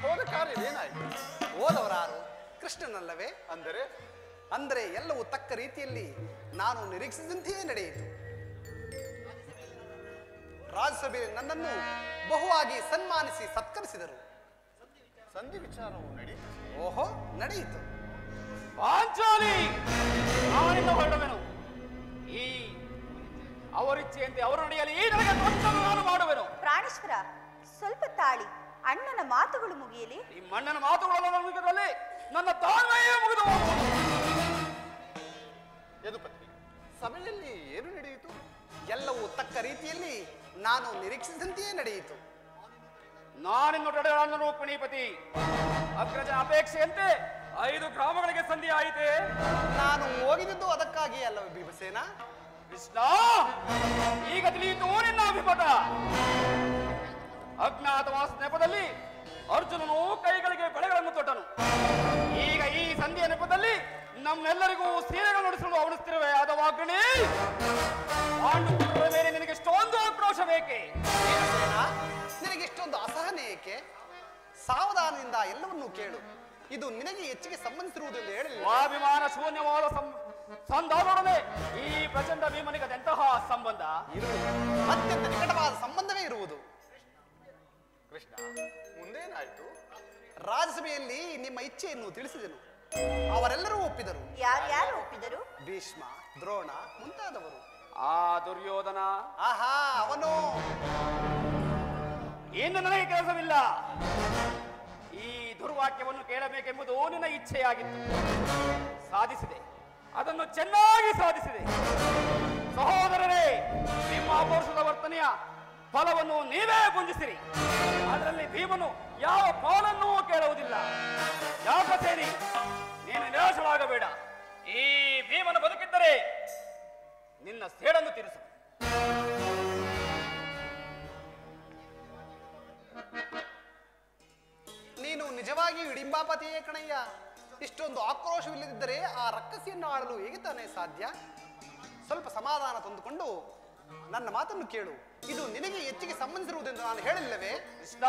ಹೋದ ಕಾರ್ಯವೇನಾಯಿತು? ಹೋದವರಾರು? ಕೃಷ್ಣನಲ್ಲವೇ? ಅಂದರೆ ಎಲ್ಲವೂ ತಕ್ಕ ರೀತಿಯಲ್ಲಿ ನಾನು ನಿರೀಕ್ಷಿಸಿದಂತೆಯೇ ನಡೆಯಿತು. ರಾಜ್ಯಸಭೆಯಲ್ಲಿ ನನ್ನನ್ನು ಬಹುವಾಗಿ ಸನ್ಮಾನಿಸಿ ಸತ್ಕರಿಸಿದರು. ಸಂಧಿ ವಿಚಾರವು ನಡೆಯಿತು. ಓಹೋ, ನಡೆಯಿತು. ಪಾಂಚಾಲಿ, ನಾನಿಂದ ಹೊರಡುವೆನು. ಈ ಅವರಿಚ್ಛೆಯಂತೆ ಅವರು ನಡೆಯಲಿ. ನನಗೆ ತೊಂದರೆ ನಾನು ಮಾಡುವೆನು. ಪ್ರಾಣೇಶ್ವರ, ಸ್ವಲ್ಪ ತಾಳಿ. ಅಣ್ಣನ ಮಾತುಗಳು ಮುಗಿಯಲಿ. ನಿಮ್ಮ ಅಣ್ಣನ ಮಾತುಗಳನ್ನು ಮುಗಿದಲ್ಲಿ ನನ್ನ ತಾಳ್ಮೆಯೇ ಮುಗಿದು ಹೋಗುವುದು. ಯದುಪತಿ, ಸಭೆಯಲ್ಲಿ ಏನು ನಡೆಯಿತು? ಎಲ್ಲವೂ ತಕ್ಕ ರೀತಿಯಲ್ಲಿ ನಾನು ನಿರೀಕ್ಷಿಸಿದಂತೆಯೇ ನಡೆಯಿತು. ನಾನಿನ್ನು ತಡೆಗಳನ್ನು ಪಣಿಪತಿ ಅಗ್ರಜ ಅಪೇಕ್ಷೆಯಂತೆ 5 ಗ್ರಾಮಗಳಿಗೆ ಸಂಧಿ ಆಯಿತೆ. ನಾನು ಹೋಗಿದ್ದು ಅದಕ್ಕಾಗಿ ಅಲ್ಲವೇ ಭೀಮಸೇನ? ಕೃಷ್ಣ, ಈಗ ತಿಳಿಯಿತು ನಿನ್ನ ಅಭಿಮತ. ಅಜ್ಞಾತವಾಸ ನೆಪದಲ್ಲಿ ಅರ್ಜುನನು ಕೈಗಳಿಗೆ ಬಳೆಗಳನ್ನು ತೊಟ್ಟನು. ಈಗ ಈ ಸಂಧಿಯ ನೆಪದಲ್ಲಿ ನಮ್ಮೆಲ್ಲರಿಗೂ ಸೀರೆಗಳು ನಡೆಸಲು ಅವಣಿಸ್ತಿರುವೆ. ಆದವಾಗ್ರಣಿ ಪಾಂಡುಪುತ್ರದ ಮೇಲೆ ನಿನಗೆ ಎಷ್ಟೊಂದು ಆಕ್ರೋಶ ಬೇಕೆ? ನಿನಗೆ ಎಷ್ಟೊಂದು ಅಸಹನೆ ಏಕೆ? ಸಾವಧಾನದಿಂದ ಎಲ್ಲವನ್ನೂ ಕೇಳು. ಇದು ನಿನಗೆ ಹೆಚ್ಚಿಗೆ ಸಂಬಂಧಿಸಿರುವುದು ಎಂದು ಹೇಳಿಲ್ಲ. ಸ್ವಾಭಿಮಾನ ಶೂನ್ಯವಾದ ಸಂಧಾನೊಡನೆ ಈ ಪ್ರಚಂಡ ಭೀಮನಿಗದೆಂತಹ ಸಂಬಂಧ? ಅತ್ಯಂತ ನಿಕಟವಾದ ಸಂಬಂಧವೇ ಇರುವುದು. ಕೃಷ್ಣ, ಮುಂದೇನಾಯ್ತು? ರಾಜ್ಯಸಭೆಯಲ್ಲಿ ನಿಮ್ಮ ಇಚ್ಛೆಯನ್ನು ತಿಳಿಸಿದೆನು. ಅವರೆಲ್ಲರೂ ಒಪ್ಪಿದರು. ಯಾರ್ಯಾರು ಒಪ್ಪಿದರು? ಭೀಷ್ಮ, ದ್ರೋಣ ಮುಂತಾದವರು. ಆ ದುರ್ಯೋಧನ? ಆಹಾ, ಅವನು ಇನ್ನು ನನಗೆ ಕೆಲಸವಿಲ್ಲ. ಈ ದುರ್ವಾಕ್ಯವನ್ನು ಕೇಳಬೇಕೆಂಬುದು ನಿನ್ನ ಇಚ್ಛೆಯಾಗಿತ್ತು. ಸಾಧಿಸಿದೆ, ಅದನ್ನು ಚೆನ್ನಾಗಿ ಸಾಧಿಸಿದೆ. ಸಹೋದರರೇ, ನಿಮ್ಮ ಅಪೌರುಷದ ವರ್ತನೆಯ ಫಲವನ್ನು ನೀವೇ ಪುಂಜಿಸಿರಿ. ಅದರಲ್ಲಿ ಭೀಮನು ಯಾವ ಪಾಲನ್ನೂ ಕೇಳುವುದಿಲ್ಲ. ಯಾಕಸೇನಿ, ನೀನು ನಿರಾಶರಾಗಬೇಡ. ಈ ಭೀಮನು ಬದುಕಿದ್ದರೆ ನಿನ್ನ ಸೇಡನ್ನು ತೀರಿಸು. ಇಡಿಂಬಾಪತಿಯೇ ಕಣಯ್ಯ. ಇಷ್ಟೊಂದು ಆಕ್ರೋಶವಿಲ್ಲದಿದ್ದರೆ ಆ ರಕ್ಕಸಿಯನ್ನು ಆಳಲು ಹೇಗೆ ತಾನೇ ಸಾಧ್ಯ? ಸ್ವಲ್ಪ ಸಮಾಧಾನ ತಂದುಕೊಂಡು ನನ್ನ ಮಾತನ್ನು ಕೇಳು. ಇದು ನಿನಗೆ ಹೆಚ್ಚಿಗೆ ಸಂಬಂಧಿಸಿರುವುದೆಂದು ನಾನು ಹೇಳಿಲ್ಲವೇ? ಕೃಷ್ಣ,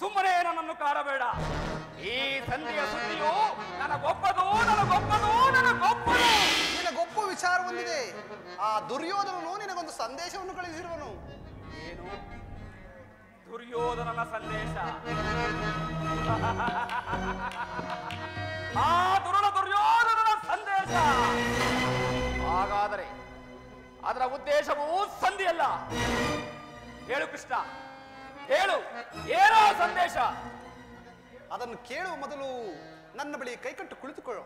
ಸುಮ್ಮನೆ ನನ್ನನ್ನು ಕಾಡಬೇಡ. ಈ ಸಂಧಿಯ ಸುದ್ದಿಯು ನನಗೊಪ್ಪದು. ನಿನಗೊಪ್ಪು ವಿಚಾರ ಹೊಂದಿದೆ. ಆ ದುರ್ಯೋಧನನು ನಿನಗೊಂದು ಸಂದೇಶವನ್ನು ಕಳುಹಿಸಿರುವನು. ಏನು? ದುರ್ಯೋಧನನ ಸಂದೇಶ? ಆ ದುರ್ಯೋಧನನ ಸಂದೇಶ. ಹಾಗಾದರೆ ಅದರ ಉದ್ದೇಶವು ಸಂಧಿಯಲ್ಲ. ಹೇಳು ಕೃಷ್ಣ, ಹೇಳು, ಏನೋ ಸಂದೇಶ? ಅದನ್ನು ಕೇಳುವ ಮೊದಲು ನನ್ನ ಬಳಿ ಕೈಕಟ್ಟು ಕುಳಿತುಕೊಳ್ಳು.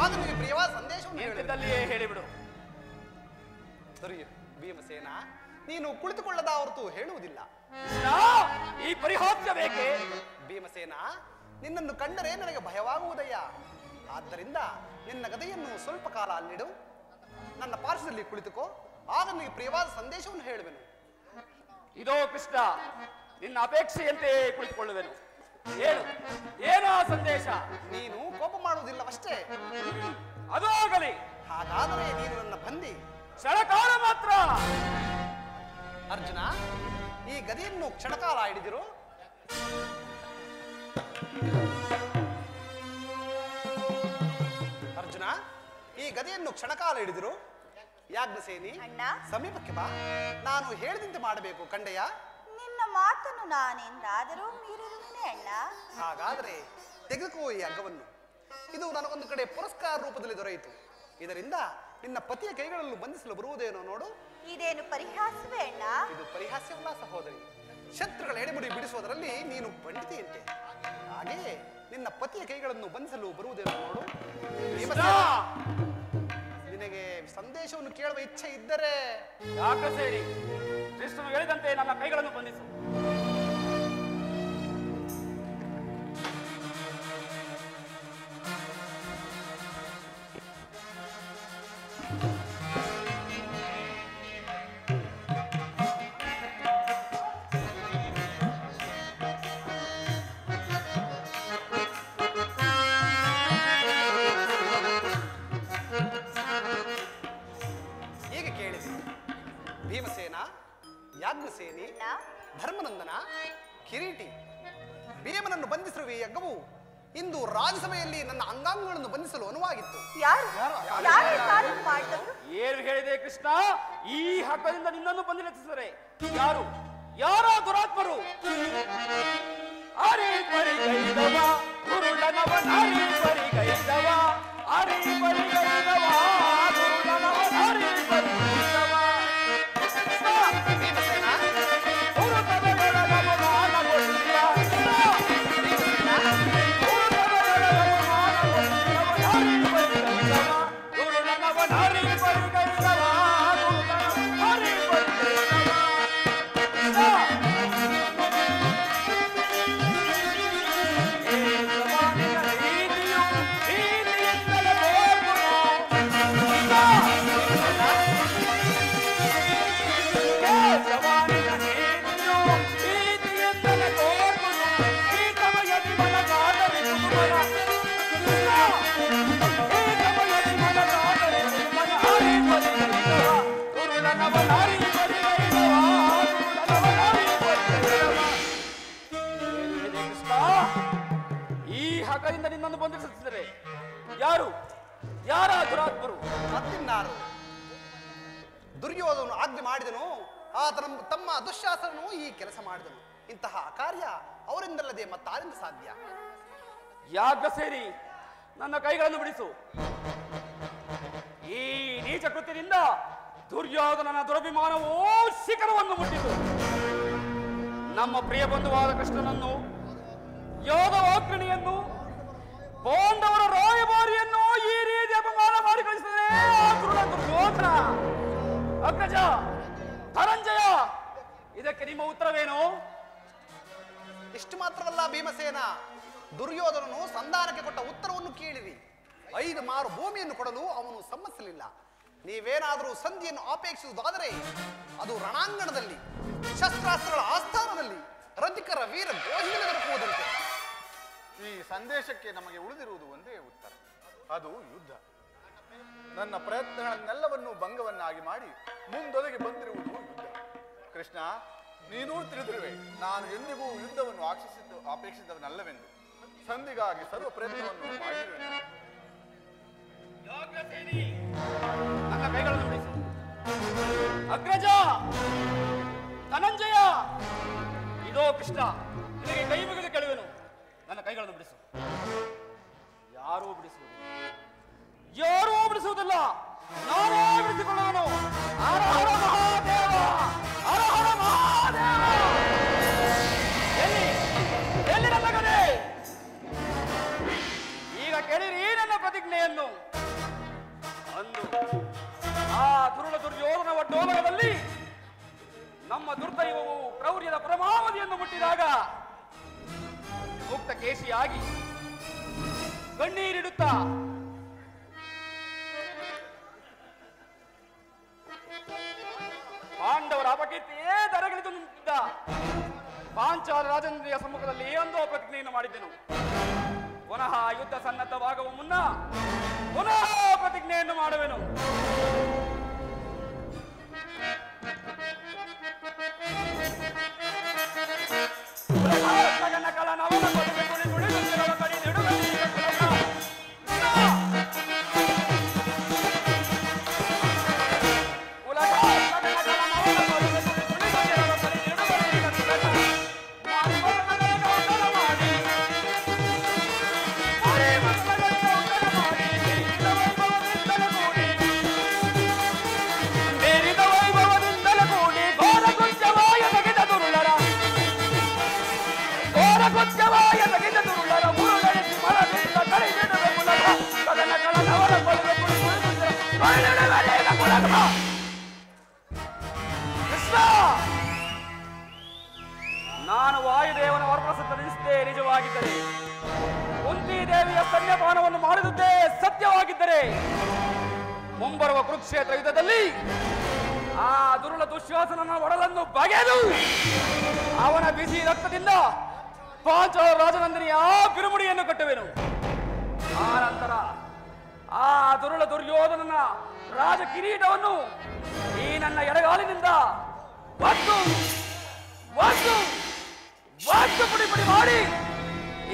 ಆಗ ನಿಮಗೆ ಪ್ರಿಯವಾದ ಸಂದೇಶವನ್ನು ನಿಂತಲ್ಲಿಯೇ ಹೇಳಿಬಿಡು. ಸರಿ ಭೀಮಸೇನ, ನೀನು ಕುಳಿತುಕೊಳ್ಳದ ಹೊರತು ಹೇಳುವುದಿಲ್ಲ. ಕೃಷ್ಣ, ಈ ಪರಿಹಾಸ್ಯ ಬೇಕೆ? ಭೀಮಸೇನ, ನಿನ್ನನ್ನು ಕಂಡರೆ ನನಗೆ ಭಯವಾಗುವುದಯ್ಯ. ಆದ್ದರಿಂದ ನಿನ್ನ ಗದೆಯನ್ನು ಸ್ವಲ್ಪ ಕಾಲ ಅಲ್ಲಿಡು. ನನ್ನ ಪಾರ್ಶ್ವದಲ್ಲಿ ಕುಳಿತುಕೋ. ಆಗ ನಿನಗೆ ಪ್ರಿಯವಾದ ಸಂದೇಶವನ್ನು ಹೇಳುವೆನು. ಇದೋ ಕೃಷ್ಣ, ನಿನ್ನ ಅಪೇಕ್ಷೆಯಂತೆ ಕುಳಿತುಕೊಳ್ಳುವೆನು. ಏನು ಆ ಸಂದೇಶ? ನೀನು ಕೋಪ ಮಾಡುವುದಿಲ್ಲವಷ್ಟೇ. ಅದು ಆಗಲಿ. ಹಾಗಾದರೆ ನೀನು ನನ್ನ ಬಂದಿ. ಕ್ಷಣಕಾಲ ಮಾತ್ರ. ಅರ್ಜುನ, ಈ ಗದೆಯನ್ನು ಕ್ಷಣಕಾಲ ಹಿಡಿದಿರು. ಅರ್ಜುನ, ಈ ಗದೆಯನ್ನು ಕ್ಷಣಕಾಲ ಹಿಡಿದಿರು. ಯಾಜ್ಞಸೇನಿ, ಅಣ್ಣ, ಸಮೀಪಕ್ಕೆ ಬಾ. ನಾನು ಹೇಳಿದಂತೆ ಮಾಡಬೇಕು ಕಂಡೆಯ. ನಿನ್ನ ಮಾತನ್ನು ನಾನೆಂದಾದರೂ ಮೀರಿರುತ್ತೇನೆ ಅಣ್ಣ. ಹಾಗಾದರೆ ತೆಗೆದುಕೋ ಈ ಹಗ್ಗವನ್ನು. ಇದು ನನಗೊಂದು ಕಡೆ ಪುರಸ್ಕಾರ ರೂಪದಲ್ಲಿ ದೊರೆಯಿತು. ಇದರಿಂದ ನಿನ್ನ ಪತಿಯ ಕೈಗಳಲ್ಲೂ ಬಂಧಿಸಲು ಬರುವುದೇನೋ ನೋಡು. ಇದೇನು ಪರಿಹಾಸವೇ ಅಣ್ಣ? ಇದು ಪರಿಹಾಸ್ಯವಲ್ಲ ಸಹೋದರಿ. ಶತ್ರುಗಳ ಎಡೆಮುಡಿ ಬಿಡಿಸುವುದರಲ್ಲಿ ನೀನು ಪಂಡಿತೆಯಂತೆ. ಹಾಗೆಯೇ ನಿನ್ನ ಪತಿಯ ಕೈಗಳನ್ನು ಬಂಧಿಸಲು ಬರುವುದೇನೋ ನೋಡು. ನಿನಗೆ ಸಂದೇಶವನ್ನು ಕೇಳುವ ಇಚ್ಛೆ ಇದ್ದರೆ ಯಾಕೆ ಸೇರಿ ಕೃಷ್ಣನು ಹೇಳಿದಂತೆ ನನ್ನ ಕೈಗಳನ್ನು ಬಂಧಿಸು. ಭೀಮಸೇನ, ಯಾಜ್ಞಸೇನಿ, ಧರ್ಮನಂದನ, ಕಿರೀಟಿ, ಭೀಮನನ್ನು ಬಂಧಿಸಿರುವ ಈ ಯಜ್ಞವು ಇಂದು ರಾಜ್ಯಸಭೆಯಲ್ಲಿ ನನ್ನ ಅಂಗಾಂಗಗಳನ್ನು ಬಂಧಿಸಲು ಅನುವಾಗಿತ್ತು. ಏನು ಹೇಳಿದೆ ಕೃಷ್ಣ? ಈ ಹಗ್ಗದಿಂದ ನಿನ್ನನ್ನು ಬಂಧಿಸಿದರೆ ಯಾರೋ ದುರಾತ್ಮರು. ಅರೆ ಪರಿಗೈದವ ಕುರುಡನವ, ನಾರಿ ಪರಿಗೈದವ, ಅರೆ ಪರಿಗೈದವ ಕುರುಡನವ, ನಾರಿ ಪರಿಗೈದವ. ನಿನ್ನನ್ನು ಬಂಧಿಸುತ್ತಿದ್ದಾರೆ ಯಾರ ದುರಾತ್ಮರು? ಮತ್ತಿನ್ನಾರು? ದುರ್ಯೋಧನನು ಆಜ್ಞೆ ಮಾಡಿದನು. ಆತನ ತಮ್ಮ ದುಶ್ಯಾಸನನು ಈ ಕೆಲಸ ಮಾಡಿದನು. ಇಂತಹ ಕಾರ್ಯ ಅವರಿಂದಲ್ಲದೆ ಮತ್ತಾರಿಂದ ಸಾಧ್ಯ? ಯಾಗ ಸೇರಿ ನನ್ನ ಕೈಗಳನ್ನು ಬಿಡಿಸು. ಈ ನೀಚ ಕೃತ್ಯದಿಂದ ದುರ್ಯೋಧನನ ದುರಭಿಮಾನವೂ ಶಿಖರವನ್ನು ಮುಟ್ಟಿತು. ನಮ್ಮ ಪ್ರಿಯ ಬಂಧುವಾದ ಕೃಷ್ಣನನ್ನು, ಯೋಧವಾಗ್ರಣಿಯನ್ನು, ಪಾಂಡವರ ರಾಯಭಾರಿಯನ್ನು ಈ ರೀತಿ ಅಪಮಾನ ಮಾಡಿ ಕಳಿಸಿದರೆ ದುರ್ಯೋಧನ. ಅಗ್ರಜ, ಧನಂಜಯ, ಇದಕ್ಕೆ ನಿಮ್ಮ ಉತ್ತರವೇನು? ಇಷ್ಟು ಮಾತ್ರವಲ್ಲ ಭೀಮಸೇನ, ದುರ್ಯೋಧನನು ಸಂಧಾನಕ್ಕೆ ಕೊಟ್ಟ ಉತ್ತರವನ್ನು ಕೇಳಿರಿ. 5 ಮಾರು ಭೂಮಿಯನ್ನು ಕೊಡಲು ಅವನು ಸಮ್ಮತಿಸಲಿಲ್ಲ. ನೀವೇನಾದರೂ ಸಂಧಿಯನ್ನು ಅಪೇಕ್ಷಿಸುವುದಾದರೆ ಅದು ರಣಾಂಗಣದಲ್ಲಿ, ಶಸ್ತ್ರಾಸ್ತ್ರಗಳ ಆಸ್ಥಾನದಲ್ಲಿ, ರಥಿಕರ ವೀರ ಘೋಷಣೆ ದೊರಕುವುದಂತೆ. ಈ ಸಂದೇಶಕ್ಕೆ ನಮಗೆ ಉಳಿದಿರುವುದು ಒಂದೇ ಉತ್ತರ, ಅದು ಯುದ್ಧ. ನನ್ನ ಪ್ರಯತ್ನಗಳನ್ನೆಲ್ಲವನ್ನೂ ಭಂಗವನ್ನಾಗಿ ಮಾಡಿ ಮುಂದೊದಗಿ ಬಂದಿರುವುದು ಯುದ್ಧ. ಕೃಷ್ಣ, ನೀನೂ ತಿಳಿದಿರುವೆ, ನಾನು ಎಂದಿಗೂ ಯುದ್ಧವನ್ನು ಅಪೇಕ್ಷಿಸಿದವನಲ್ಲವೆಂದು. ಸಂಧಿಗಾಗಿ ಸರ್ವ ಪ್ರಯತ್ನವನ್ನು ಮಾಡಿರುವೆ. ನನ್ನ ಕೈಗಳನ್ನು ಬಿಡಿಸು. ಅಗ್ರಜ, ಧನಂಜಯ, ಇದೋ ಕೃಷ್ಣ, ನಿನಗೆ ಕೈ ಮುಗಿದು ಕೇಳುವೆನು. ನನ್ನ ಕೈಗಳನ್ನು ಬಿಡಿಸು. ಯಾರೂ ಬಿಡಿಸುವುದಿಲ್ಲ, ನಾನೇ ಬಿಡಿಸಿಕೊಳ್ಳುವನು. ಹರ ಹರ ಮಹಾದೇವ, ಹರ ಹರ ಮಹಾದೇವ. ಎಲ್ಲಿ ನನ್ನ ಗದೆ? ಈಗ ಕೇಳಿರಿ ನನ್ನ ಪ್ರತಿಜ್ಞೆಯನ್ನು. ಅಂದು ಆ ದುರುಳ ದುರ್ಯೋಧನ ಒಡ್ಡೋಲಗದಲ್ಲಿ ನಮ್ಮ ದುರ್ದೈವವು ಕ್ರೌರ್ಯದ ಪರಮಾವಧಿಯನ್ನು ಮುಟ್ಟಿದಾಗ ಮುಕ್ತ ಕೇಶಿಯಾಗಿ ಕಣ್ಣೀರಿಡುತ್ತಾ ಪಾಂಡವರ ಅಪಕೀರ್ತಿಯೇ ದರಗಿಳಿದು ನಿಂತಿದ್ದ ಪಾಂಚಾಲ ರಾಜೇಂದ್ರಿಯ ಸಮ್ಮುಖದಲ್ಲಿ ಒಂದು ಪ್ರತಿಜ್ಞೆಯನ್ನು ಮಾಡಿದ್ದೆನು. ಪುನಃ ಯುದ್ಧ ಸನ್ನದ್ಧವಾಗುವ ಮುನ್ನ ಪುನಃ ಪ್ರತಿಜ್ಞೆಯನ್ನು ಮಾಡುವೆನು. ನಾನು ವಾಯುದೇವನ ವರ್ಣಸತ್ತರಿಸಿದ್ದೇ ನಿಜವಾಗಿದ್ದರೆ, ಕುಂತಿ ದೇವಿಯ ಸ್ತನ್ಯಪಾನವನ್ನು ಮಾಡಿದುದೇ ಸತ್ಯವಾಗಿದ್ದರೆ, ಮುಂಬರುವ ಕುರುಕ್ಷೇತ್ರ ಯುದ್ಧದಲ್ಲಿ ಆ ದುರುಳ ದುಶ್ಯಾಸನನ ಒಡಲನ್ನು ಬಗೆದು ಅವನ ಬಿಸಿ ರಕ್ತದಿಂದ ಪಾಂಚಾಲ ರಾಜನಂದಿನಿಯ ಬಿರುಮುಡಿಯನ್ನು ಕಟ್ಟುವೆನು. ಆ ನಂತರ ಆ ದುರುಳ ದುರ್ಯೋಧನನ ರಾಜ ಕಿರೀಟವನ್ನು ಈ ನನ್ನ ಎಡಗಾಲಿನಿಂದ ಒತ್ತು ಒತ್ತು ಒತ್ತು ಪುಡಿ ಪುಡಿ ಮಾಡಿ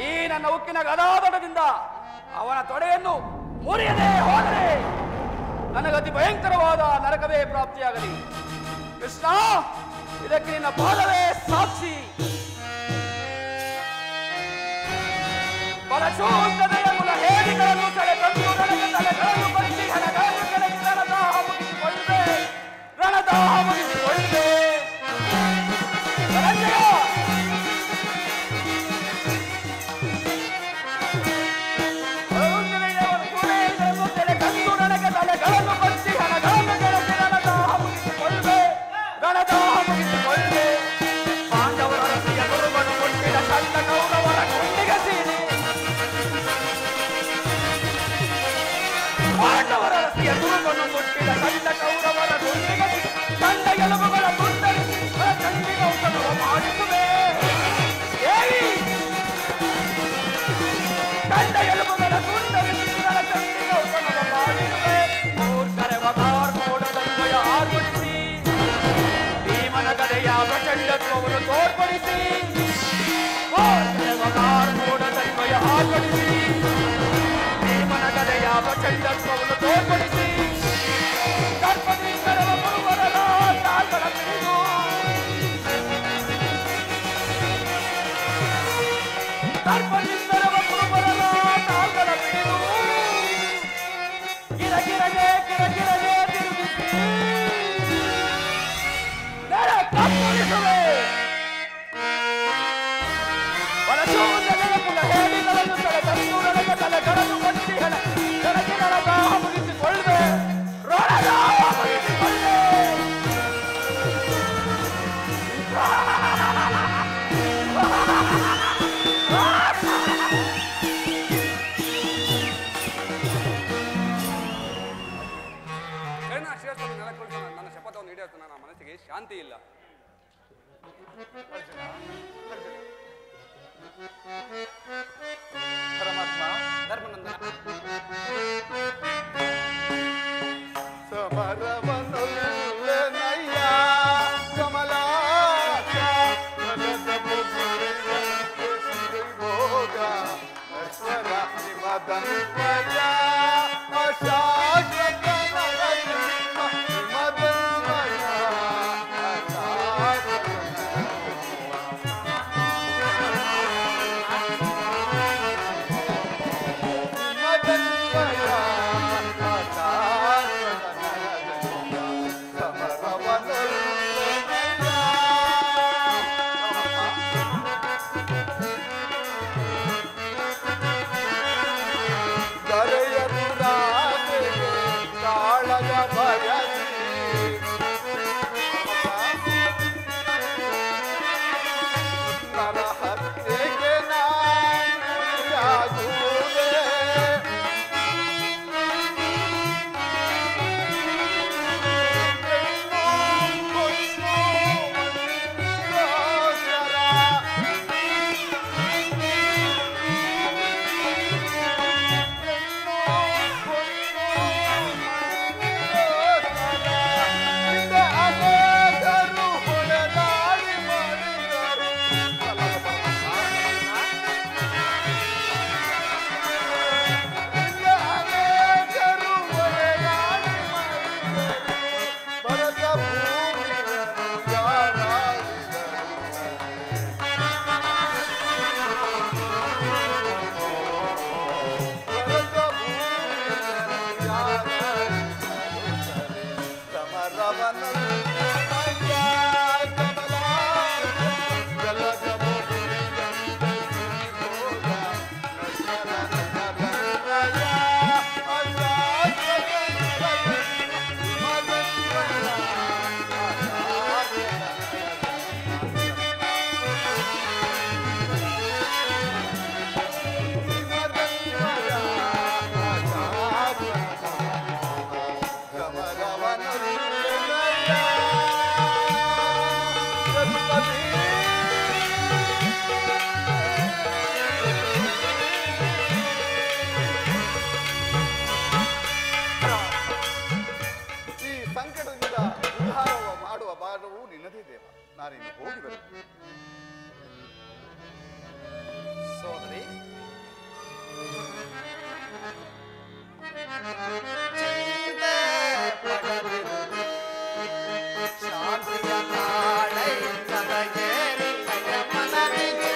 ಈ ನನ್ನ ಉಕ್ಕಿನ ಗದಾದಡದಿಂದ ಅವನ ತೊಡೆಯನ್ನು ಮುರಿಯದೆ ಹೋದರೆ ನನಗತಿ ಭಯಂಕರವಾದ ನರಕವೇ ಪ್ರಾಪ್ತಿಯಾಗಲಿ. ಕೃಷ್ಣ, ಇದಕ್ಕೆ ನಿನ್ನ ಪಾದವೇ ಸಾಕ್ಷಿ. ಬಲಶೂನ್ಯತೆಯ ಕುಲ ಹೇಡಿಗಳನ್ನು ಸೆಳೆತಂದು ನನಗೆ ತಲೆಗಳನ್ನು ಬರಿಸಿ ಹಣಗಳನ್ನು ಕೆಳಗೆ ರಣದಾಹ ಮುಗಿಸಿಕೊಳ್ಳುವೆ, ರಣದಾಹ ಮುಗಿಸಿಕೊಳ್ಳುವೆ. ತಲೆಗಳನ್ನು ಬರಿಸಿ ಹಣಗಳನ್ನು ಕೆಳಗೆ ರಣದಾಹ ಮುಗಿಸಿಕೊಳ್ಳುವೆ, ರಣದಾಹ ಮುಗಿಸಿಕೊಳ್ಳುವೆ. ಪಾಂಡವರ ರಸಿಯ ಗುರುಗಳು ಕೊಟ್ಟಿದ ಚಂದ ಕೌರವರ ಕೊಂಡಿಗೆ ಸೀರಿ, ಪಾಂಡವರ ರಸಿಯ ಗುರುಗಳು ಕೊಟ್ಟಿದ ಚಂದ ಕೌರವರ ಕೊಂಡಿಗೆ ಚಂದ ಎಲುಬುಗಳ ತುಂಡರಿಸಿ ಚಂಡಿಗ ಔಷಧವ ಮಾಡಿಸುವೆ. ಚಂಡ ಎಲುಬುಗಳ ತುಂಡರಿಸಿ ಚಂಡಿಗ ಔಷಧವ ಮಾಡಿಸುವೆ. ಮೋಡದನ್ವಯ ಆರ್ಪಡಿಸಿ ಭೀಮನ ಗದೆಯ ಪ್ರಚಂಡತ್ವವನ್ನು ತೋರ್ಪಡಿಸಿ, ಮೋಡದನ್ವಯ ಆರ್ಪಡಿಸಿ ಭೀಮನ ಗದೆಯ ಪ್ರಚಂಡತ್ವವನ್ನು ತೋರ್ಪಡಿಸಿ, ಸರ್ಪದಿಂದರವ ಗುರುವರರ ತಾಳ್ಗಳ ಪಿಡಿದು ಸರ್ಪದಿಂದರವ ಗುರುವರರ ತಾಳ್ಗಳ ಪಿಡಿದು ಗಿರಗಿರಗೆ ಗಿರಗಿರಗೆ ತಿರುಗಿಸಿ ನೆರೆ ಕತ್ತರಿಸುವೆ. ಬಲಶೂನ್ಯತೆಯ ಕುಲ ಹೇಡಿಗಳನ್ನು ಸೆಳೆತಂದು ನನಗೆ ತಲೆಗಳನ್ನು ಕಟ್ಟಿ ಕೆಳಗೆ ರಣದಾಹ ಮುಗಿಸಿಕೊಳ್ಳುವೆ, ರಣದಾಹ ಮುಗಿಸಿಕೊಳ್ಳೆ. ನನ್ನ ಶಪಥವನ್ನು ಈಡೇರಿಸುವ ನನ್ನ ಮನಸ್ಸಿಗೆ ಶಾಂತಿ ಇಲ್ಲ. ಪರಮಾತ್ಮ ಧರ್ಮನಂದನ ಸಮರವನಯ್ಯ ಕಮಲಾಕ್ಷ ಭೋಗ ಅಶ್ವರ ಮದನ್ವಯ ಅಶಾಶ್ವತ ಮದನ್ವಯ ನಾನಿನ್ನು ಹೋಗಿ ಬರುತ್ತೇನೆ. ಸೋದರಿ ಶಾಂತಿಯ ನಾಡೈ ಜಗೇರಿ ಮನವಿಗೆ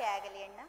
ಆಗಲಿ ಅಣ್ಣ.